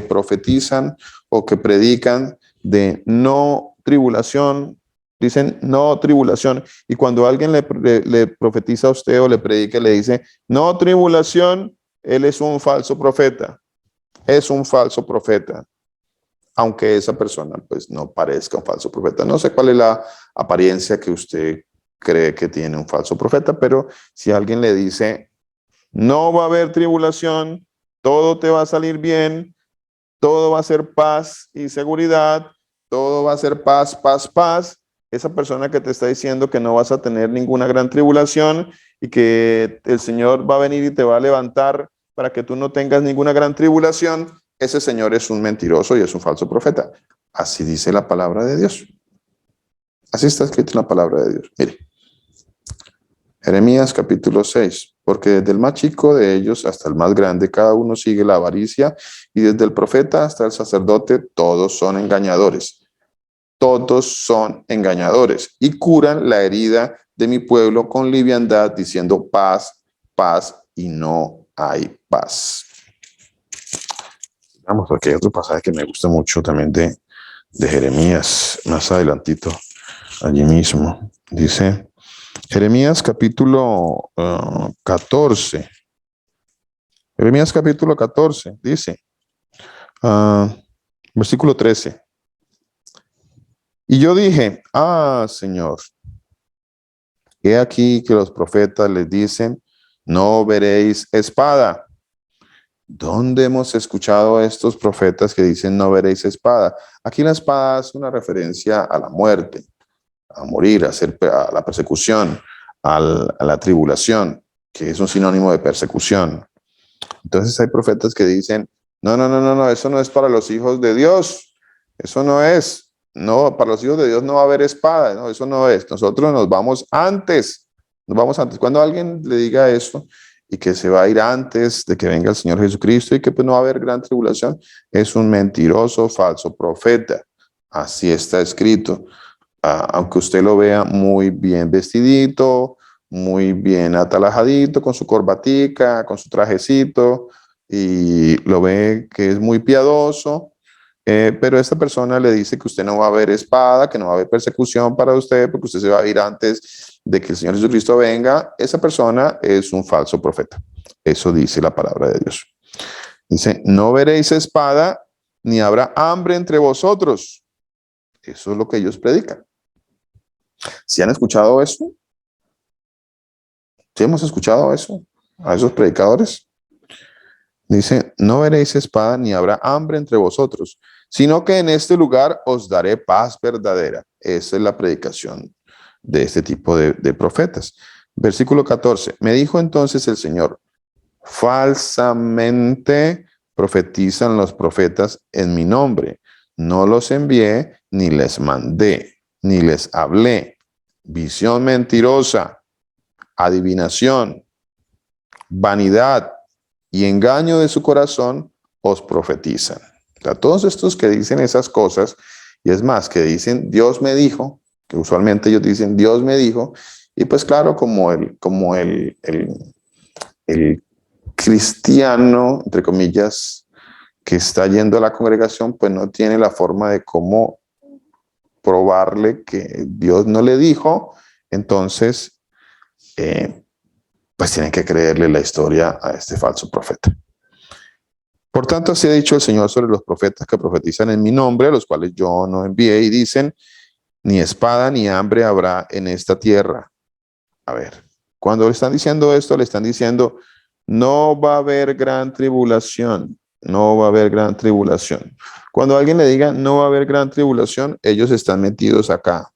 profetizan o que predican de no tribulación? Dicen no tribulación, y cuando alguien le profetiza a usted o le predica, le dice no tribulación, él es un falso profeta. Es un falso profeta, aunque esa persona pues no parezca un falso profeta. No sé cuál es la apariencia que usted cree que tiene un falso profeta, pero si alguien le dice no va a haber tribulación, todo te va a salir bien, todo va a ser paz y seguridad, todo va a ser paz, paz, paz, esa persona que te está diciendo que no vas a tener ninguna gran tribulación y que el Señor va a venir y te va a levantar para que tú no tengas ninguna gran tribulación, ese señor es un mentiroso y es un falso profeta. Así dice la palabra de Dios. Así está escrito en la palabra de Dios. Mire, Jeremías capítulo 6, porque desde el más chico de ellos hasta el más grande, cada uno sigue la avaricia, y desde el profeta hasta el sacerdote, todos son engañadores. Todos son engañadores y curan la herida de mi pueblo con liviandad, diciendo paz, paz, y no hay paz. Vamos, porque hay otro pasaje que me gusta mucho también de Jeremías, más adelantito, allí mismo. Dice Jeremías capítulo 14. Jeremías capítulo 14, dice, versículo 13. Y yo dije, Señor, he aquí que los profetas les dicen, no veréis espada. ¿Dónde hemos escuchado a estos profetas que dicen no veréis espada? Aquí la espada es una referencia a la muerte, a morir, a la persecución, a la tribulación, que es un sinónimo de persecución. Entonces hay profetas que dicen, no, eso no es para los hijos de Dios, eso no es. No, para los hijos de Dios no va a haber espada, no, eso no es. Nosotros nos vamos antes nos vamos antes. Cuando alguien le diga esto y que se va a ir antes de que venga el Señor Jesucristo y que pues no va a haber gran tribulación, es un mentiroso, falso profeta. Así está escrito. Aunque usted lo vea muy bien vestidito, muy bien atalajadito, con su corbatica, con su trajecito, y lo ve que es muy piadoso, pero esta persona le dice que usted no va a haber espada, que no va a haber persecución para usted, porque usted se va a ir antes de que el Señor Jesucristo venga. Esa persona es un falso profeta. Eso dice la palabra de Dios. Dice, no veréis espada, ni habrá hambre entre vosotros. Eso es lo que ellos predican. ¿Sí han escuchado eso? ¿Sí hemos escuchado eso? A esos predicadores. Dice, no veréis espada ni habrá hambre entre vosotros, sino que en este lugar os daré paz verdadera. Esa es la predicación de este tipo de profetas. Versículo 14. Me dijo entonces el Señor, falsamente profetizan los profetas en mi nombre. No los envié, ni les mandé, ni les hablé. Visión mentirosa, adivinación, vanidad y engaño de su corazón os profetizan. O sea, todos estos que dicen esas cosas, y es más, que dicen Dios me dijo, que usualmente ellos dicen Dios me dijo, y pues claro, como el cristiano, entre comillas, que está yendo a la congregación, pues no tiene la forma de cómo probarle que Dios no le dijo, entonces pues tienen que creerle la historia a este falso profeta. Por tanto, así ha dicho el Señor sobre los profetas que profetizan en mi nombre, a los cuales yo no envié, y dicen, ni espada ni hambre habrá en esta tierra. A ver, cuando le están diciendo esto, le están diciendo, no va a haber gran tribulación, no va a haber gran tribulación. Cuando alguien le diga, no va a haber gran tribulación, ellos están metidos acá,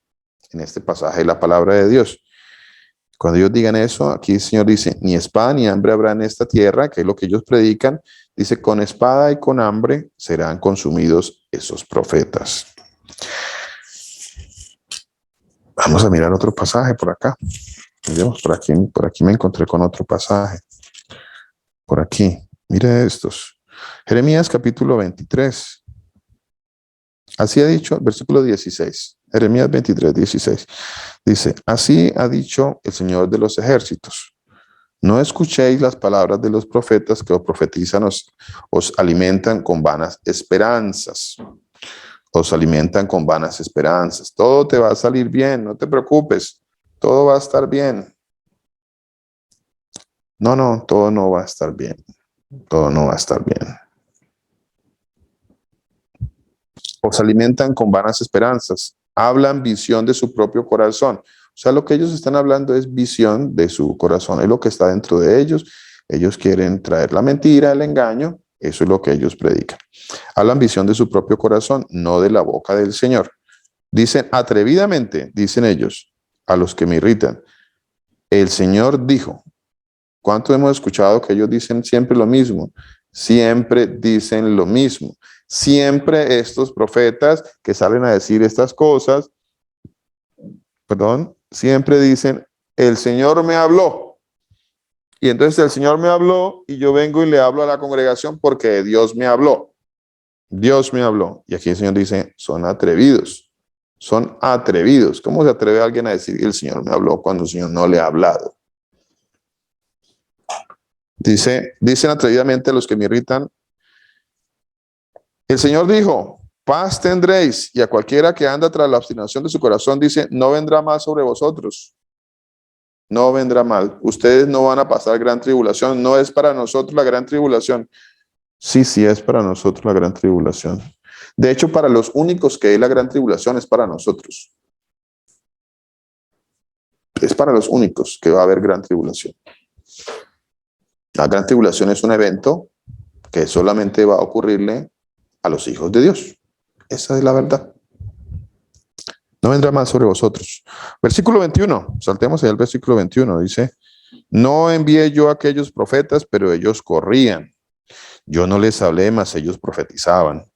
en este pasaje de la palabra de Dios. Cuando ellos digan eso, aquí el Señor dice, ni espada ni hambre habrá en esta tierra, que es lo que ellos predican. Dice, con espada y con hambre serán consumidos esos profetas. Vamos a mirar otro pasaje por acá. Miremos por aquí me encontré con otro pasaje. Por aquí, mire estos. Jeremías capítulo 23. Así ha dicho, versículo 16. Jeremías 23, 16. Dice, así ha dicho el Señor de los ejércitos. No escuchéis las palabras de los profetas que os profetizan, os alimentan con vanas esperanzas. Os alimentan con vanas esperanzas. Todo te va a salir bien, no te preocupes. Todo va a estar bien. No, todo no va a estar bien. Todo no va a estar bien. Os alimentan con vanas esperanzas. Hablan visión de su propio corazón. O sea, lo que ellos están hablando es visión de su corazón. Es lo que está dentro de ellos. Ellos quieren traer la mentira, el engaño. Eso es lo que ellos predican. Hablan visión de su propio corazón, no de la boca del Señor. Dicen atrevidamente, dicen ellos, a los que me irritan. El Señor dijo. ¿Cuánto hemos escuchado que ellos dicen siempre lo mismo? Siempre dicen lo mismo. Siempre estos profetas que salen a decir estas cosas, siempre dicen, el Señor me habló. Y entonces el Señor me habló y yo vengo y le hablo a la congregación porque Dios me habló. Dios me habló. Y aquí el Señor dice, son atrevidos. Son atrevidos. ¿Cómo se atreve alguien a decir que el Señor me habló cuando el Señor no le ha hablado? Dicen atrevidamente a los que me irritan, el Señor dijo, paz tendréis, y a cualquiera que anda tras la obstinación de su corazón dice, no vendrá mal sobre vosotros. No vendrá mal. Ustedes no van a pasar gran tribulación. No es para nosotros la gran tribulación. Sí es para nosotros la gran tribulación. De hecho, para los únicos que hay la gran tribulación es para nosotros. Es para los únicos que va a haber gran tribulación. La gran tribulación es un evento que solamente va a ocurrirle a los hijos de Dios. Esa es la verdad. No vendrá mal sobre vosotros. Versículo 21. Saltemos ahí al versículo 21. Dice, no envié yo a aquellos profetas, pero ellos corrían. Yo no les hablé, mas ellos profetizaban.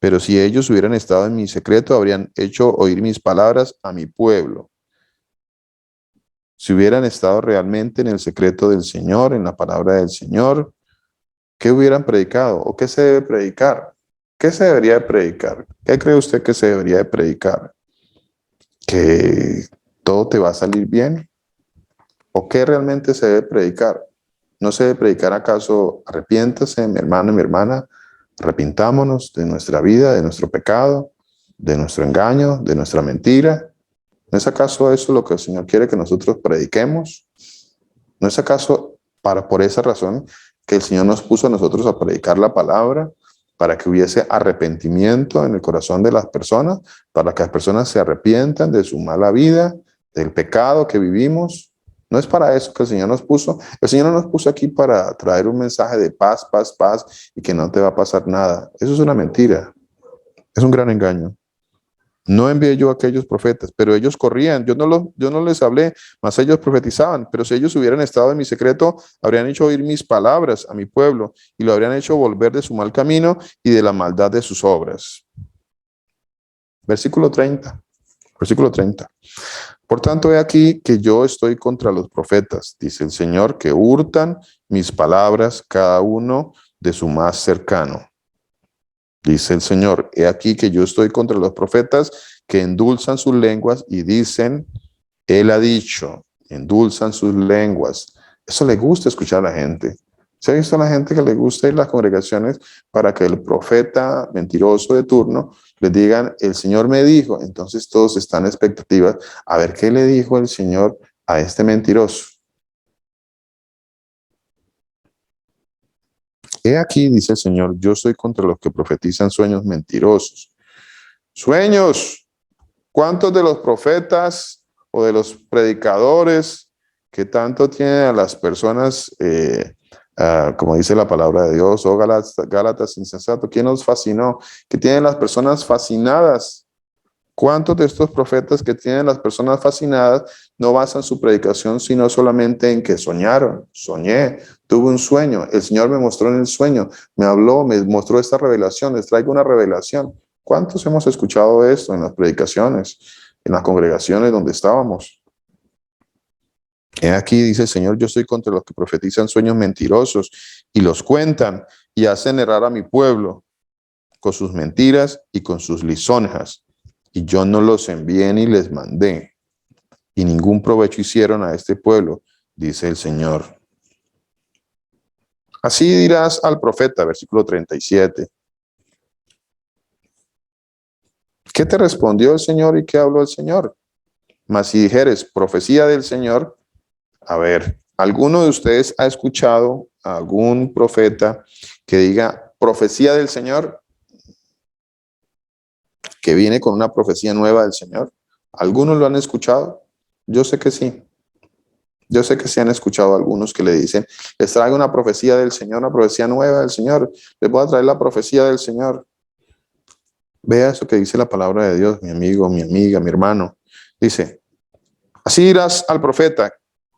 Pero si ellos hubieran estado en mi secreto, habrían hecho oír mis palabras a mi pueblo. si hubieran estado realmente en el secreto del Señor, en la palabra del Señor, ¿qué hubieran predicado? ¿O qué se debe predicar? ¿Qué se debería de predicar? ¿Qué cree usted que se debería de predicar? ¿Que todo te va a salir bien? ¿O qué realmente se debe predicar? ¿No se debe predicar acaso arrepiéntase, mi hermano y mi hermana? Arrepintámonos de nuestra vida, de nuestro pecado, de nuestro engaño, de nuestra mentira. ¿No es acaso eso lo que el Señor quiere que nosotros prediquemos? ¿No es acaso por esa razón que el Señor nos puso a nosotros a predicar la palabra, para que hubiese arrepentimiento en el corazón de las personas, para que las personas se arrepientan de su mala vida, del pecado que vivimos? No es para eso que el Señor nos puso. El Señor no nos puso aquí para traer un mensaje de paz, paz, paz y que no te va a pasar nada. Eso es una mentira. Es un gran engaño. No envié yo a aquellos profetas, pero ellos corrían. Yo no les hablé, mas ellos profetizaban. Pero si ellos hubieran estado en mi secreto, habrían hecho oír mis palabras a mi pueblo y lo habrían hecho volver de su mal camino y de la maldad de sus obras. Versículo 30. Versículo 30. Por tanto, he aquí que yo estoy contra los profetas, dice el Señor, que hurtan mis palabras cada uno de su más cercano. Dice el Señor, he aquí que yo estoy contra los profetas que endulzan sus lenguas y dicen, Él ha dicho, endulzan sus lenguas. Eso le gusta escuchar a la gente. ¿Se ha visto a la gente que le gusta ir a las congregaciones para que el profeta mentiroso de turno les digan, el Señor me dijo? Entonces todos están en expectativas a ver qué le dijo el Señor a este mentiroso. He aquí, dice el Señor, yo soy contra los que profetizan sueños mentirosos. Sueños. ¿Cuántos de los profetas o de los predicadores que tanto tienen a las personas, como dice la palabra de Dios, oh Gálatas insensato, ¿quién nos fascinó? Que tienen las personas fascinadas. ¿Cuántos de estos profetas que tienen las personas fascinadas no basan su predicación sino solamente en que soñaron? Soñé, tuve un sueño, el Señor me mostró en el sueño, me habló, me mostró esta revelación, les traigo una revelación. ¿Cuántos hemos escuchado esto en las predicaciones, en las congregaciones donde estábamos? He aquí, dice el Señor, yo estoy contra los que profetizan sueños mentirosos y los cuentan y hacen errar a mi pueblo con sus mentiras y con sus lisonjas. Y yo no los envié ni les mandé, y ningún provecho hicieron a este pueblo, dice el Señor. Así dirás al profeta, versículo 37. ¿Qué te respondió el Señor y qué habló el Señor? Mas si dijeres profecía del Señor, a ver, ¿alguno de ustedes ha escuchado a algún profeta que diga profecía del Señor? Que viene con una profecía nueva del Señor. ¿Algunos lo han escuchado? Yo sé que sí. Yo sé que sí han escuchado a algunos que le dicen, les traigo una profecía del Señor, una profecía nueva del Señor. Les voy a traer la profecía del Señor. Vea eso que dice la palabra de Dios, mi amigo, mi amiga, mi hermano. Dice, así dirás al profeta,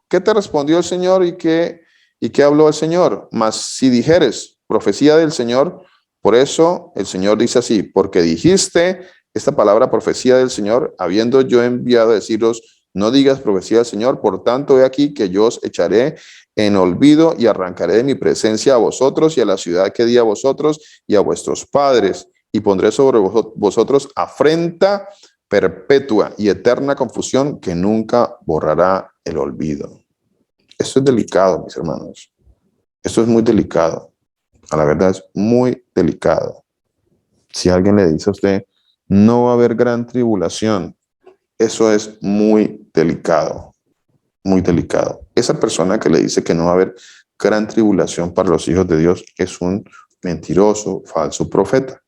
¿qué te respondió el Señor y qué habló el Señor? Mas si dijeres profecía del Señor, por eso el Señor dice así, porque dijiste esta palabra profecía del Señor, habiendo yo enviado a deciros, no digas profecía del Señor, por tanto he aquí que yo os echaré en olvido y arrancaré de mi presencia a vosotros y a la ciudad que di a vosotros y a vuestros padres, y pondré sobre vosotros afrenta perpetua y eterna confusión que nunca borrará el olvido. Esto es delicado, mis hermanos. Esto es muy delicado. A la verdad es muy delicado. Si alguien le dice a usted, no va a haber gran tribulación, eso es muy delicado, muy delicado. Esa persona que le dice que no va a haber gran tribulación para los hijos de Dios es un mentiroso, falso profeta.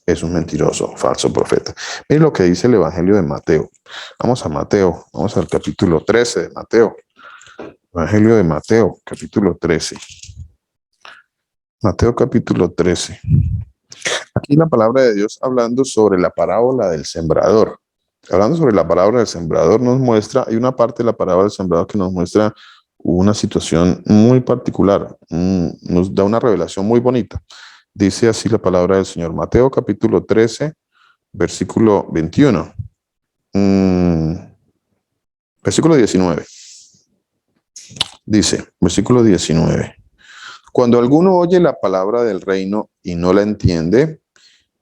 Es un mentiroso, falso profeta. Miren lo que dice el Evangelio de Mateo. Vamos a Mateo, vamos al capítulo 13 de Mateo. Evangelio de Mateo, capítulo 13. Mateo capítulo 13. Aquí la palabra de Dios hablando sobre la parábola del sembrador. Hablando sobre la parábola del sembrador nos muestra, hay una parte de la parábola del sembrador que nos muestra una situación muy particular, nos da una revelación muy bonita. Dice así la palabra del Señor. Mateo capítulo 13, versículo 21. Versículo 19. Dice, versículo 19. Cuando alguno oye la palabra del reino y no la entiende,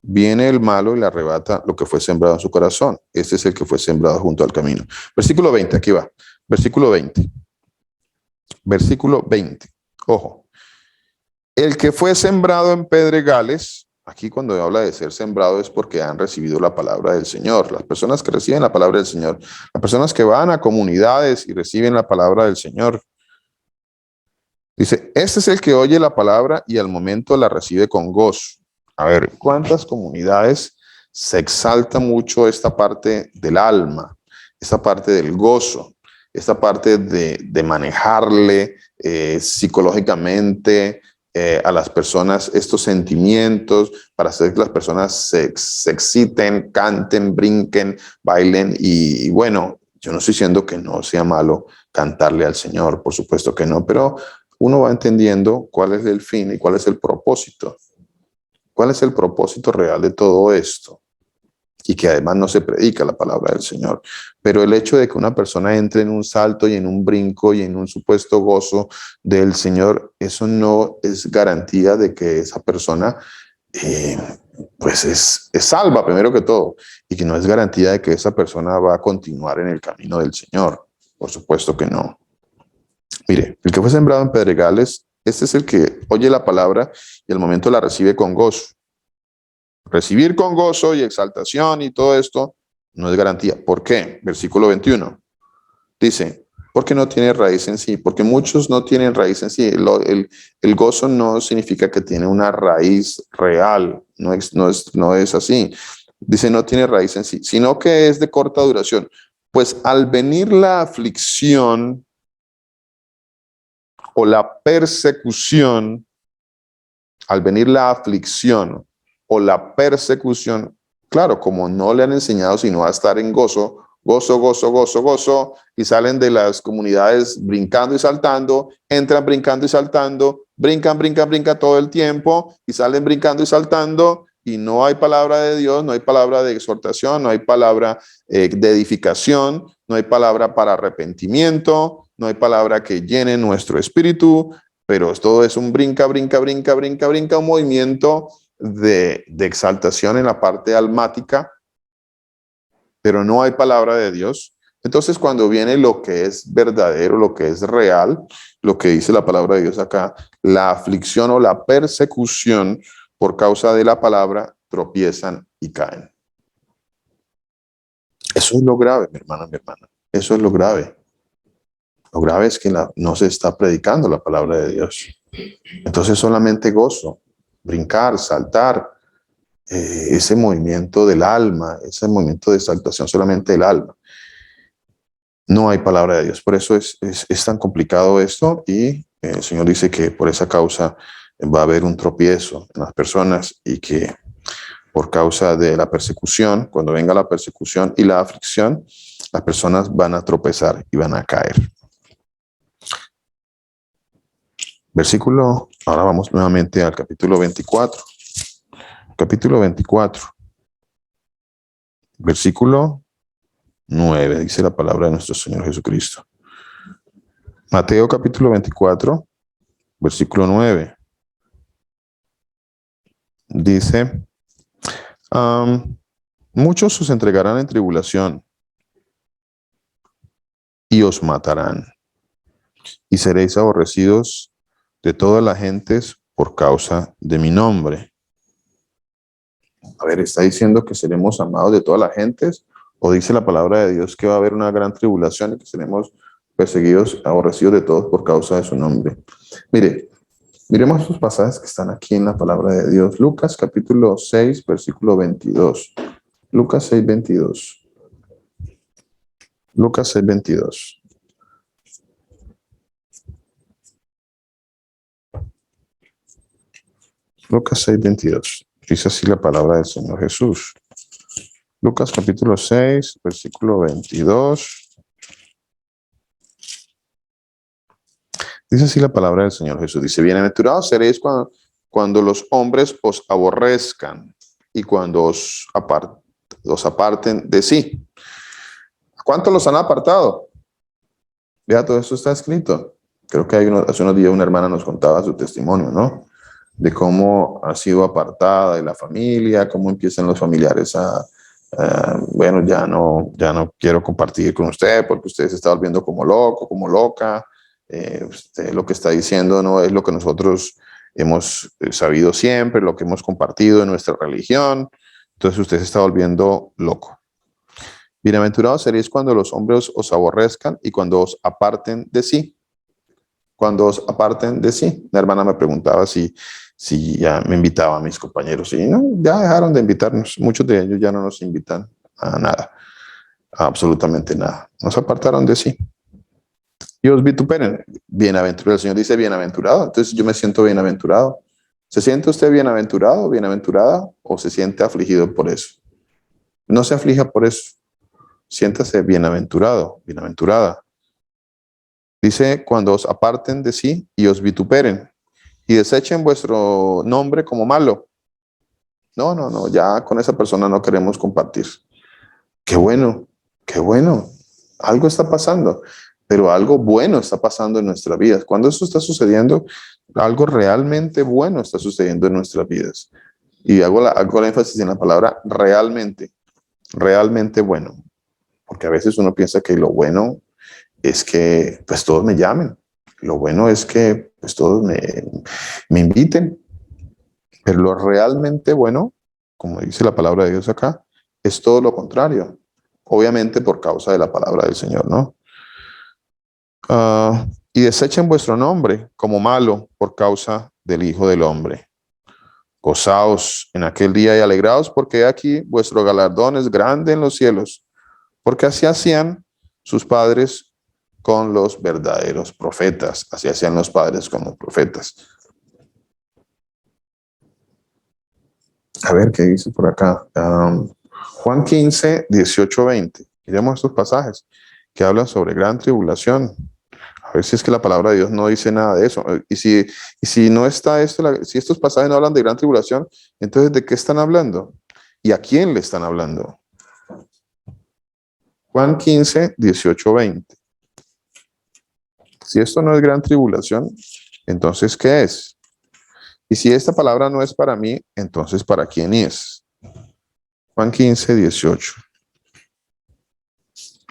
viene el malo y le arrebata lo que fue sembrado en su corazón. Este es el que fue sembrado junto al camino. Versículo 20, aquí va. Versículo 20. Versículo 20. Ojo. El que fue sembrado en pedregales, aquí cuando habla de ser sembrado es porque han recibido la palabra del Señor. Las personas que reciben la palabra del Señor, las personas que van a comunidades y reciben la palabra del Señor. Dice, este es el que oye la palabra y al momento la recibe con gozo. A ver, ¿cuántas comunidades se exalta mucho esta parte del alma, esta parte del gozo, esta parte de manejarle psicológicamente a las personas estos sentimientos para hacer que las personas se exciten, canten, brinquen, bailen y bueno, yo no estoy diciendo que no sea malo cantarle al Señor, por supuesto que no, pero uno va entendiendo cuál es el fin y cuál es el propósito. ¿Cuál es el propósito real de todo esto? Y que además no se predica la palabra del Señor. Pero el hecho de que una persona entre en un salto y en un brinco y en un supuesto gozo del Señor, eso no es garantía de que esa persona pues es salva primero que todo. Y que no es garantía de que esa persona va a continuar en el camino del Señor. Por supuesto que no. Mire, el que fue sembrado en pedregales, este es el que oye la palabra y al momento la recibe con gozo. Recibir con gozo y exaltación y todo esto no es garantía. ¿Por qué? Versículo 21. Dice, porque no tiene raíz en sí, porque muchos no tienen raíz en sí. El gozo no significa que tiene una raíz real, no es así. Dice, no tiene raíz en sí, sino que es de corta duración. Pues al venir la aflicción o la persecución, al venir la aflicción o la persecución, claro, como no le han enseñado sino a estar en gozo, gozo, gozo, gozo, gozo, y salen de las comunidades brincando y saltando, entran brincando y saltando, brincan todo el tiempo y salen brincando y saltando y no hay palabra de Dios, no hay palabra de exhortación, no hay palabra de edificación, no hay palabra para arrepentimiento, no hay palabra que llene nuestro espíritu, pero todo es un brinca, un movimiento de exaltación en la parte almática, pero no hay palabra de Dios. Entonces, cuando viene lo que es verdadero, lo que es real, lo que dice la palabra de Dios acá, la aflicción o la persecución por causa de la palabra, tropiezan y caen. Eso es lo grave, mi hermano, mi hermana. Eso es lo grave. Lo grave es que no se está predicando la palabra de Dios. Entonces solamente gozo, brincar, saltar, ese movimiento del alma, ese movimiento de exaltación solamente del alma. No hay palabra de Dios. Por eso es tan complicado esto y el Señor dice que por esa causa va a haber un tropiezo en las personas y que por causa de la persecución, cuando venga la persecución y la aflicción, las personas van a tropezar y van a caer. Versículo, ahora vamos nuevamente al capítulo 24. Capítulo 24. Versículo 9, dice la palabra de nuestro Señor Jesucristo. Mateo capítulo 24, versículo 9. Dice, muchos os entregarán en tribulación y os matarán, y seréis aborrecidos de todas las gentes por causa de mi nombre. A ver, ¿está diciendo que seremos amados de todas las gentes? ¿O dice la palabra de Dios que va a haber una gran tribulación y que seremos perseguidos, aborrecidos de todos por causa de su nombre? Mire, miremos estos pasajes que están aquí en la palabra de Dios. Lucas capítulo 6, versículo 22. Lucas 6, 22. Lucas 6, 22. Lucas 6, 22. Dice así la palabra del Señor Jesús. Lucas capítulo 6, versículo 22. Dice así la palabra del Señor Jesús. Dice, bienaventurados seréis cuando los hombres os aborrezcan y cuando os aparten de sí. ¿Cuántos los han apartado? Vea, todo esto está escrito. Creo que hace unos días una hermana nos contaba su testimonio, ¿no? De cómo ha sido apartada de la familia, cómo empiezan los familiares bueno, ya no quiero compartir con usted porque usted se está volviendo como loco, como loca. Usted lo que está diciendo no es lo que nosotros hemos sabido siempre, lo que hemos compartido en nuestra religión. Entonces usted se está volviendo loco. Bienaventurados seréis cuando los hombres os aborrezcan y cuando os aparten de sí. Cuando os aparten de sí. La hermana me preguntaba si ya me invitaba a mis compañeros. Y no, ya dejaron de invitarnos. Muchos de ellos ya no nos invitan a nada, a absolutamente nada. Nos apartaron de sí. Y os vituperen. Bienaventurado. El Señor dice bienaventurado. Entonces yo me siento bienaventurado. ¿Se siente usted bienaventurado, bienaventurada, o se siente afligido por eso? No se aflija por eso. Siéntase bienaventurado, bienaventurada. Dice, cuando os aparten de sí y os vituperen y desechen vuestro nombre como malo. No, ya con esa persona no queremos compartir. Qué bueno, qué bueno. Algo está pasando, pero algo bueno está pasando en nuestras vidas. Cuando eso está sucediendo, algo realmente bueno está sucediendo en nuestras vidas. Y hago el énfasis en la palabra realmente, realmente bueno. Porque a veces uno piensa que lo bueno es que pues todos me llamen. Lo bueno es que pues todos me inviten. Pero lo realmente bueno, como dice la palabra de Dios acá, es todo lo contrario. Obviamente por causa de la palabra del Señor, ¿no? Y desechen vuestro nombre como malo por causa del Hijo del Hombre. Gozaos en aquel día y alegraos, porque aquí vuestro galardón es grande en los cielos, porque así hacían sus padres con los verdaderos profetas. Así hacían los padres con los profetas. A ver, ¿qué dice por acá? Juan 15, 18, 20. Miremos estos pasajes que hablan sobre gran tribulación. A ver si es que la palabra de Dios no dice nada de eso. Y si no está esto, si estos pasajes no hablan de gran tribulación, entonces ¿de qué están hablando? ¿Y a quién le están hablando? Juan 15, 18, 20. Si esto no es gran tribulación, entonces ¿qué es? Y si esta palabra no es para mí, entonces ¿para quién es? Juan 15, 18.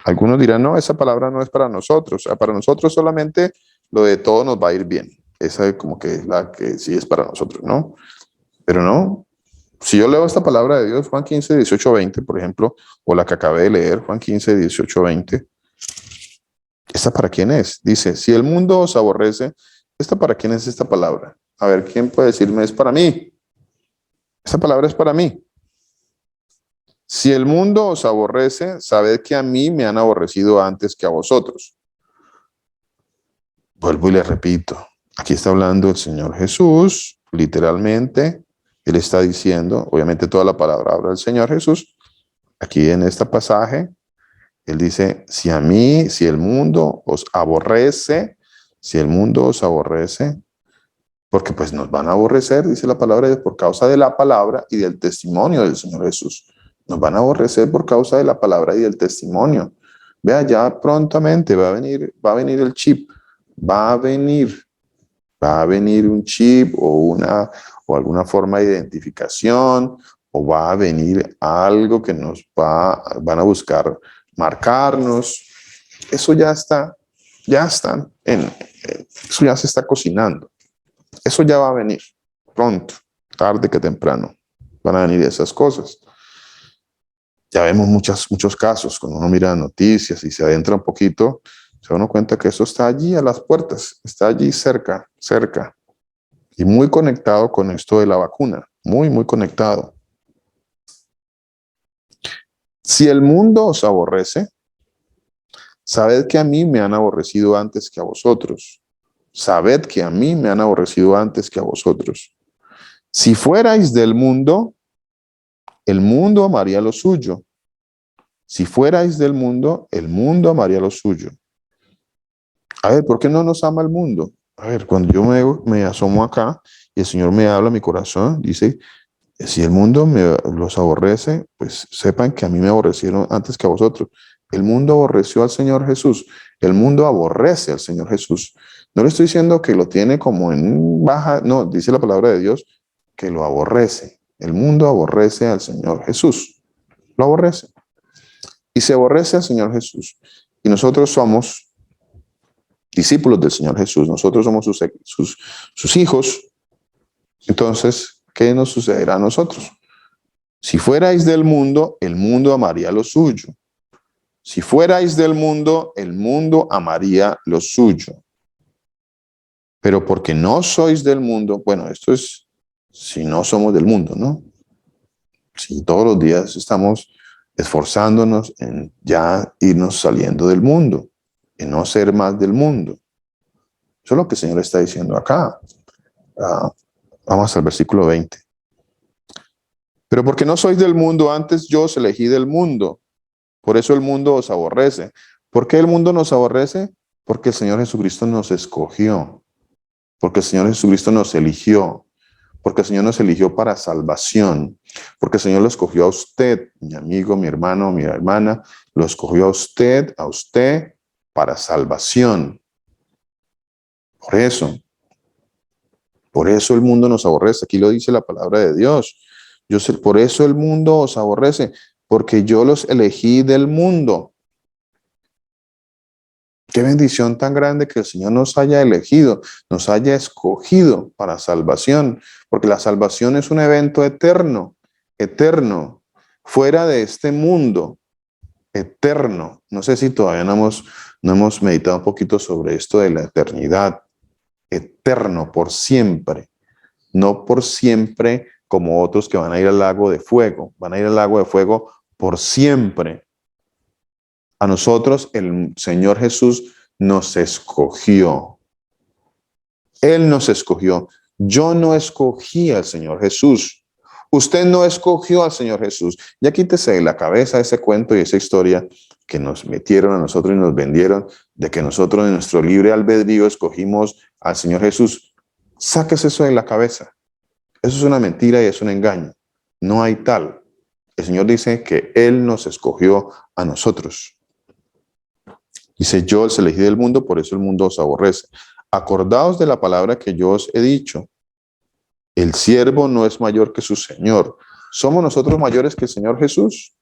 Algunos dirán, no, esa palabra no es para nosotros. Para nosotros solamente lo de todo nos va a ir bien. Esa es como que la que sí es para nosotros, ¿no? Pero no. Si yo leo esta palabra de Dios, Juan 15, 18, 20, por ejemplo, o la que acabé de leer, Juan 15, 18, 20, ¿esta para quién es? Dice, si el mundo os aborrece, ¿esta para quién es esta palabra? A ver, ¿quién puede decirme? Es para mí. Esta palabra es para mí. Si el mundo os aborrece, sabed que a mí me han aborrecido antes que a vosotros. Vuelvo y le repito. Aquí está hablando el Señor Jesús, literalmente. Él está diciendo, obviamente toda la palabra habla del Señor Jesús. Aquí en este pasaje, Él dice, si el mundo os aborrece, porque pues nos van a aborrecer, dice la palabra de Dios, por causa de la palabra y del testimonio del Señor Jesús. Nos van a aborrecer por causa de la palabra y del testimonio. Vea, ya prontamente va a venir el chip, va a venir un chip o alguna forma de identificación, o va a venir algo que van a buscar marcarnos. Eso eso ya se está cocinando. Eso ya va a venir pronto, tarde que temprano. Van a venir esas cosas. Ya vemos muchos casos, cuando uno mira noticias y se adentra un poquito, se da uno cuenta que eso está allí a las puertas, está allí cerca, y muy conectado con esto de la vacuna, muy conectado. Si el mundo os aborrece, sabed que a mí me han aborrecido antes que a vosotros. Sabed que a mí me han aborrecido antes que a vosotros. Si fuerais del mundo, el mundo amaría lo suyo. Si fuerais del mundo, el mundo amaría lo suyo. A ver, ¿por qué no nos ama el mundo? A ver, cuando yo me asomo acá y el Señor me habla a mi corazón, dice, si el mundo los aborrece, pues sepan que a mí me aborrecieron antes que a vosotros. El mundo aborreció al Señor Jesús. El mundo aborrece al Señor Jesús. No le estoy diciendo que lo tiene como en baja, no, dice la palabra de Dios que lo aborrece. El mundo aborrece al Señor Jesús. Lo aborrece. Y se aborrece al Señor Jesús. Y nosotros somos discípulos del Señor Jesús. Nosotros somos sus hijos. Entonces, ¿qué nos sucederá a nosotros? Si fuerais del mundo, el mundo amaría lo suyo. Si fuerais del mundo, el mundo amaría lo suyo. Pero porque no sois del mundo, bueno, esto es si no somos del mundo, ¿no? Si todos los días estamos esforzándonos en ya irnos saliendo del mundo, en no ser más del mundo. Eso es lo que el Señor está diciendo acá. Vamos al versículo 20. Pero porque no sois del mundo, antes yo os elegí del mundo. Por eso el mundo os aborrece. ¿Por qué el mundo nos aborrece? Porque el Señor Jesucristo nos escogió. Porque el Señor Jesucristo nos eligió. Porque el Señor nos eligió para salvación. Porque el Señor lo escogió a usted, mi amigo, mi hermano, mi hermana. Lo escogió a usted para salvación. Por eso el mundo nos aborrece. Aquí lo dice la palabra de Dios. Por eso el mundo os aborrece, porque yo los elegí del mundo. Qué bendición tan grande que el Señor nos haya elegido, nos haya escogido para salvación, porque la salvación es un evento eterno, fuera de este mundo, eterno. No sé si todavía no hemos meditado un poquito sobre esto de la eternidad, eterno, por siempre, no por siempre como otros que van a ir al lago de fuego, van a ir al lago de fuego por siempre. A nosotros el Señor Jesús nos escogió. Él nos escogió. Yo no escogí al Señor Jesús. Usted no escogió al Señor Jesús. Ya quítese de la cabeza ese cuento y esa historia que nos metieron a nosotros y nos vendieron de que nosotros en nuestro libre albedrío escogimos al Señor Jesús. Sáquese eso de la cabeza. Eso es una mentira y es un engaño. No hay tal. El Señor dice que Él nos escogió a nosotros. Dice, yo os elegí del mundo, por eso el mundo os aborrece. Acordaos de la palabra que yo os he dicho. El siervo no es mayor que su Señor. ¿Somos nosotros mayores que el Señor Jesús?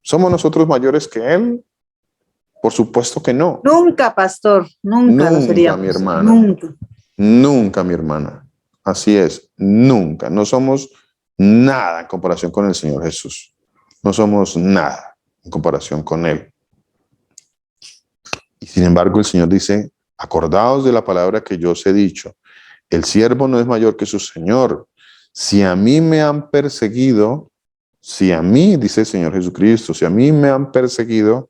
¿Somos nosotros mayores que Él? Por supuesto que no. Nunca, pastor, nunca lo seríamos. Mi hermana. Nunca. Nunca, mi hermana. Así es, nunca. No somos nada en comparación con el Señor Jesús. No somos nada en comparación con Él. Y sin embargo el Señor dice, acordaos de la palabra que yo os he dicho. El siervo no es mayor que su Señor. Si a mí me han perseguido, dice el Señor Jesucristo, si a mí me han perseguido,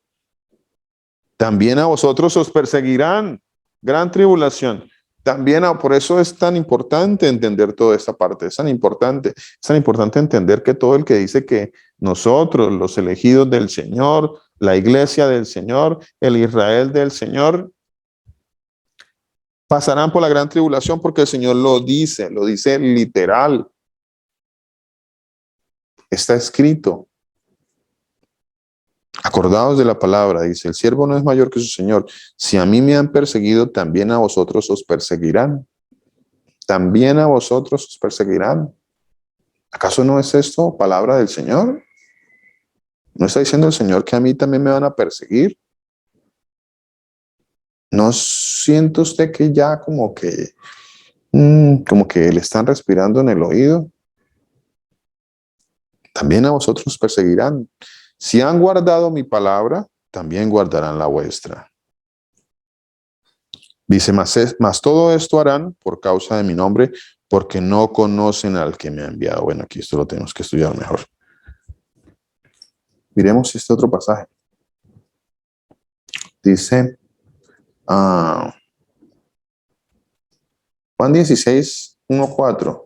también a vosotros os perseguirán. Gran tribulación. También, por eso es tan importante entender toda esta parte. Es tan importante entender que todo el que dice que nosotros, los elegidos del Señor, la iglesia del Señor, el Israel del Señor, pasarán por la gran tribulación porque el Señor lo dice literal. Está escrito. Acordaos de la palabra, dice, el siervo no es mayor que su Señor. Si a mí me han perseguido, también a vosotros os perseguirán. También a vosotros os perseguirán. ¿Acaso no es esto palabra del Señor? ¿No está diciendo el Señor que a mí también me van a perseguir? ¿No siente usted que ya como que le están respirando en el oído? También a vosotros os perseguirán. Si han guardado mi palabra, también guardarán la vuestra. Dice, mas todo esto harán por causa de mi nombre, porque no conocen al que me ha enviado. Bueno, aquí esto lo tenemos que estudiar mejor. Miremos este otro pasaje. Dice, Juan 16, 1-4.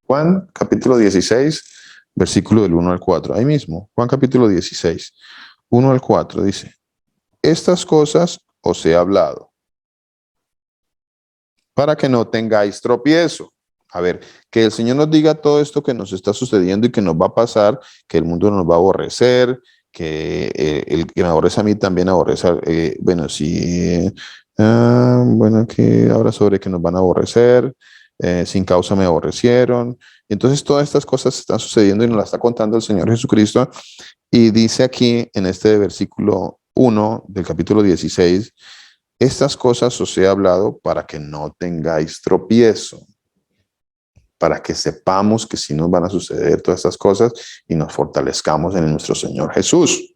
Juan capítulo 16, versículo del 1 al 4. Ahí mismo, Juan capítulo 16, 1 al 4 dice, estas cosas os he hablado, para que no tengáis tropiezo. A ver, que el Señor nos diga todo esto que nos está sucediendo y que nos va a pasar, que el mundo nos va a aborrecer, el que me aborrece a mí también aborrece, bueno, sí, bueno, que habla sobre que nos van a aborrecer, sin causa me aborrecieron. Entonces todas estas cosas están sucediendo y nos las está contando el Señor Jesucristo. Y dice aquí en este versículo 1 del capítulo 16, estas cosas os he hablado para que no tengáis tropiezo, para que sepamos que sí nos van a suceder todas estas cosas y nos fortalezcamos en nuestro Señor Jesús.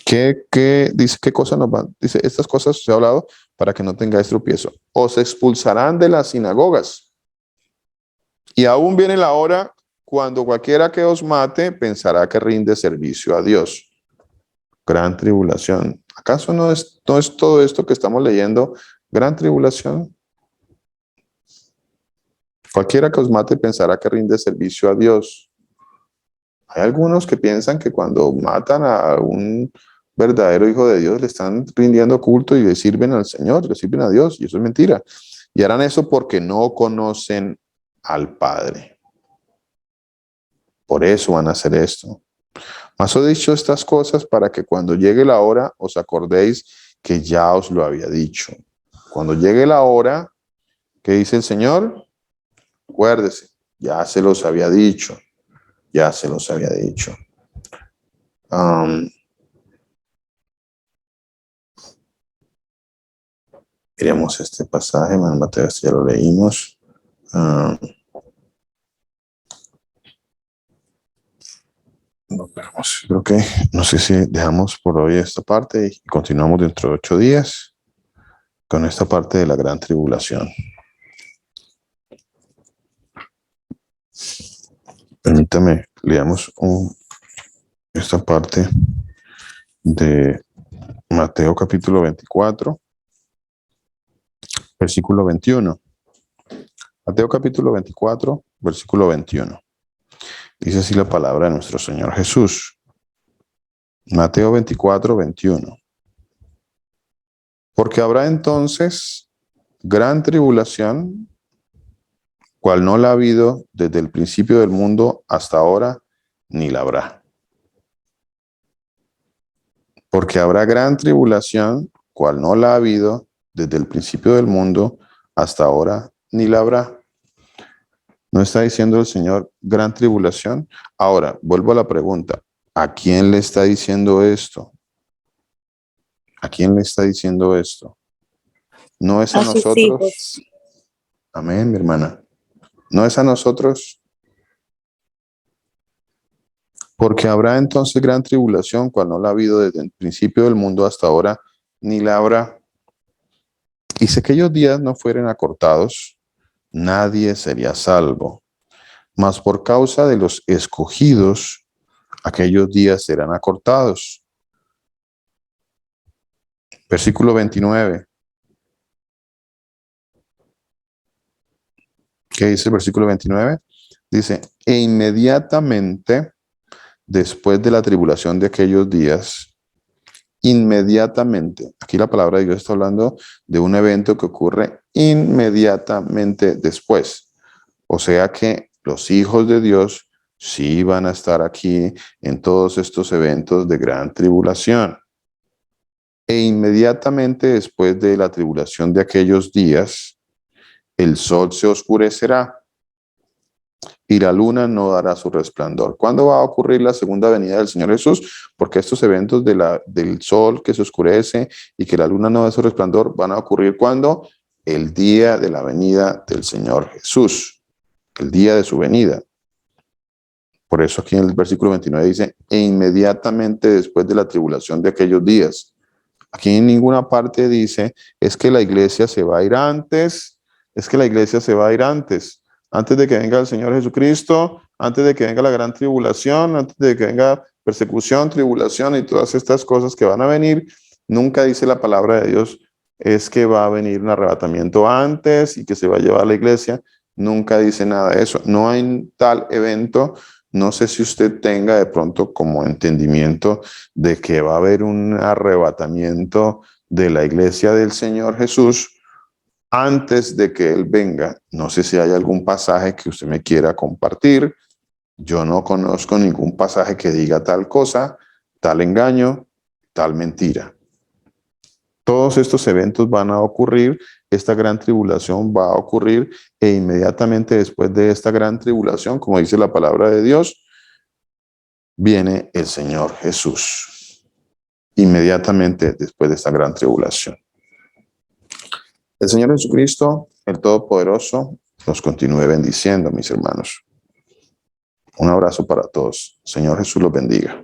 ¿Qué dice? ¿Qué cosa nos van? Dice, estas cosas os he hablado para que no tengáis tropiezo. Os expulsarán de las sinagogas. Y aún viene la hora cuando cualquiera que os mate pensará que rinde servicio a Dios. Gran tribulación. ¿Acaso no es todo esto que estamos leyendo gran tribulación? Cualquiera que os mate pensará que rinde servicio a Dios. Hay algunos que piensan que cuando matan a un verdadero hijo de Dios le están rindiendo culto y le sirven al Señor, le sirven a Dios, y eso es mentira. Y harán eso porque no conocen al Padre. Por eso van a hacer esto. Mas os he dicho estas cosas para que cuando llegue la hora os acordéis que ya os lo había dicho. Cuando llegue la hora, ¿qué dice el Señor? Acuérdese, ya se los había dicho. Ya se los había dicho. Miremos este pasaje, Mateo, este ya lo leímos. Creo que no sé si dejamos por hoy esta parte y continuamos dentro de 8 días con esta parte de la gran tribulación. Permítame, leamos esta parte de Mateo capítulo 24, versículo 21. Mateo capítulo 24, versículo 21. Dice así la palabra de nuestro Señor Jesús. Mateo 24, 21. Porque habrá entonces gran tribulación, cual no la ha habido desde el principio del mundo hasta ahora, ni la habrá. Porque habrá gran tribulación, cual no la ha habido desde el principio del mundo hasta ahora, ni la habrá. ¿No está diciendo el Señor gran tribulación? Ahora, vuelvo a la pregunta. ¿A quién le está diciendo esto? ¿A quién le está diciendo esto? No es a nosotros. Hijos. Amén, mi hermana. No es a nosotros. Porque habrá entonces gran tribulación, cual no la ha habido desde el principio del mundo hasta ahora, ni la habrá. Y si aquellos días no fueren acortados, nadie sería salvo. Mas por causa de los escogidos, aquellos días serán acortados. Versículo 29. ¿Qué dice el versículo 29? Dice, e inmediatamente después de la tribulación de aquellos días, inmediatamente, aquí la palabra de Dios está hablando de un evento que ocurre inmediatamente después. O sea que los hijos de Dios sí van a estar aquí en todos estos eventos de gran tribulación. E inmediatamente después de la tribulación de aquellos días, el sol se oscurecerá y la luna no dará su resplandor. ¿Cuándo va a ocurrir la segunda venida del Señor Jesús? Porque estos eventos del sol que se oscurece y que la luna no da su resplandor van a ocurrir ¿cuándo? El día de la venida del Señor Jesús, el día de su venida. Por eso aquí en el versículo 29 dice, e inmediatamente después de la tribulación de aquellos días. Aquí en ninguna parte dice, es que la iglesia se va a ir antes, es que la iglesia se va a ir antes de que venga el Señor Jesucristo, antes de que venga la gran tribulación, antes de que venga persecución, tribulación y todas estas cosas que van a venir. Nunca dice la palabra de Dios, es que va a venir un arrebatamiento antes y que se va a llevar a la iglesia. Nunca dice nada de eso. No hay tal evento. No sé si usted tenga de pronto como entendimiento de que va a haber un arrebatamiento de la iglesia del Señor Jesús antes de que Él venga. No sé si hay algún pasaje que usted me quiera compartir yo no conozco ningún pasaje que diga tal cosa, tal engaño, tal mentira. Todos estos eventos van a ocurrir, esta gran tribulación va a ocurrir e inmediatamente después de esta gran tribulación, como dice la palabra de Dios, viene el Señor Jesús. Inmediatamente después de esta gran tribulación. El Señor Jesucristo, el Todopoderoso, los continúe bendiciendo, mis hermanos. Un abrazo para todos. Señor Jesús los bendiga.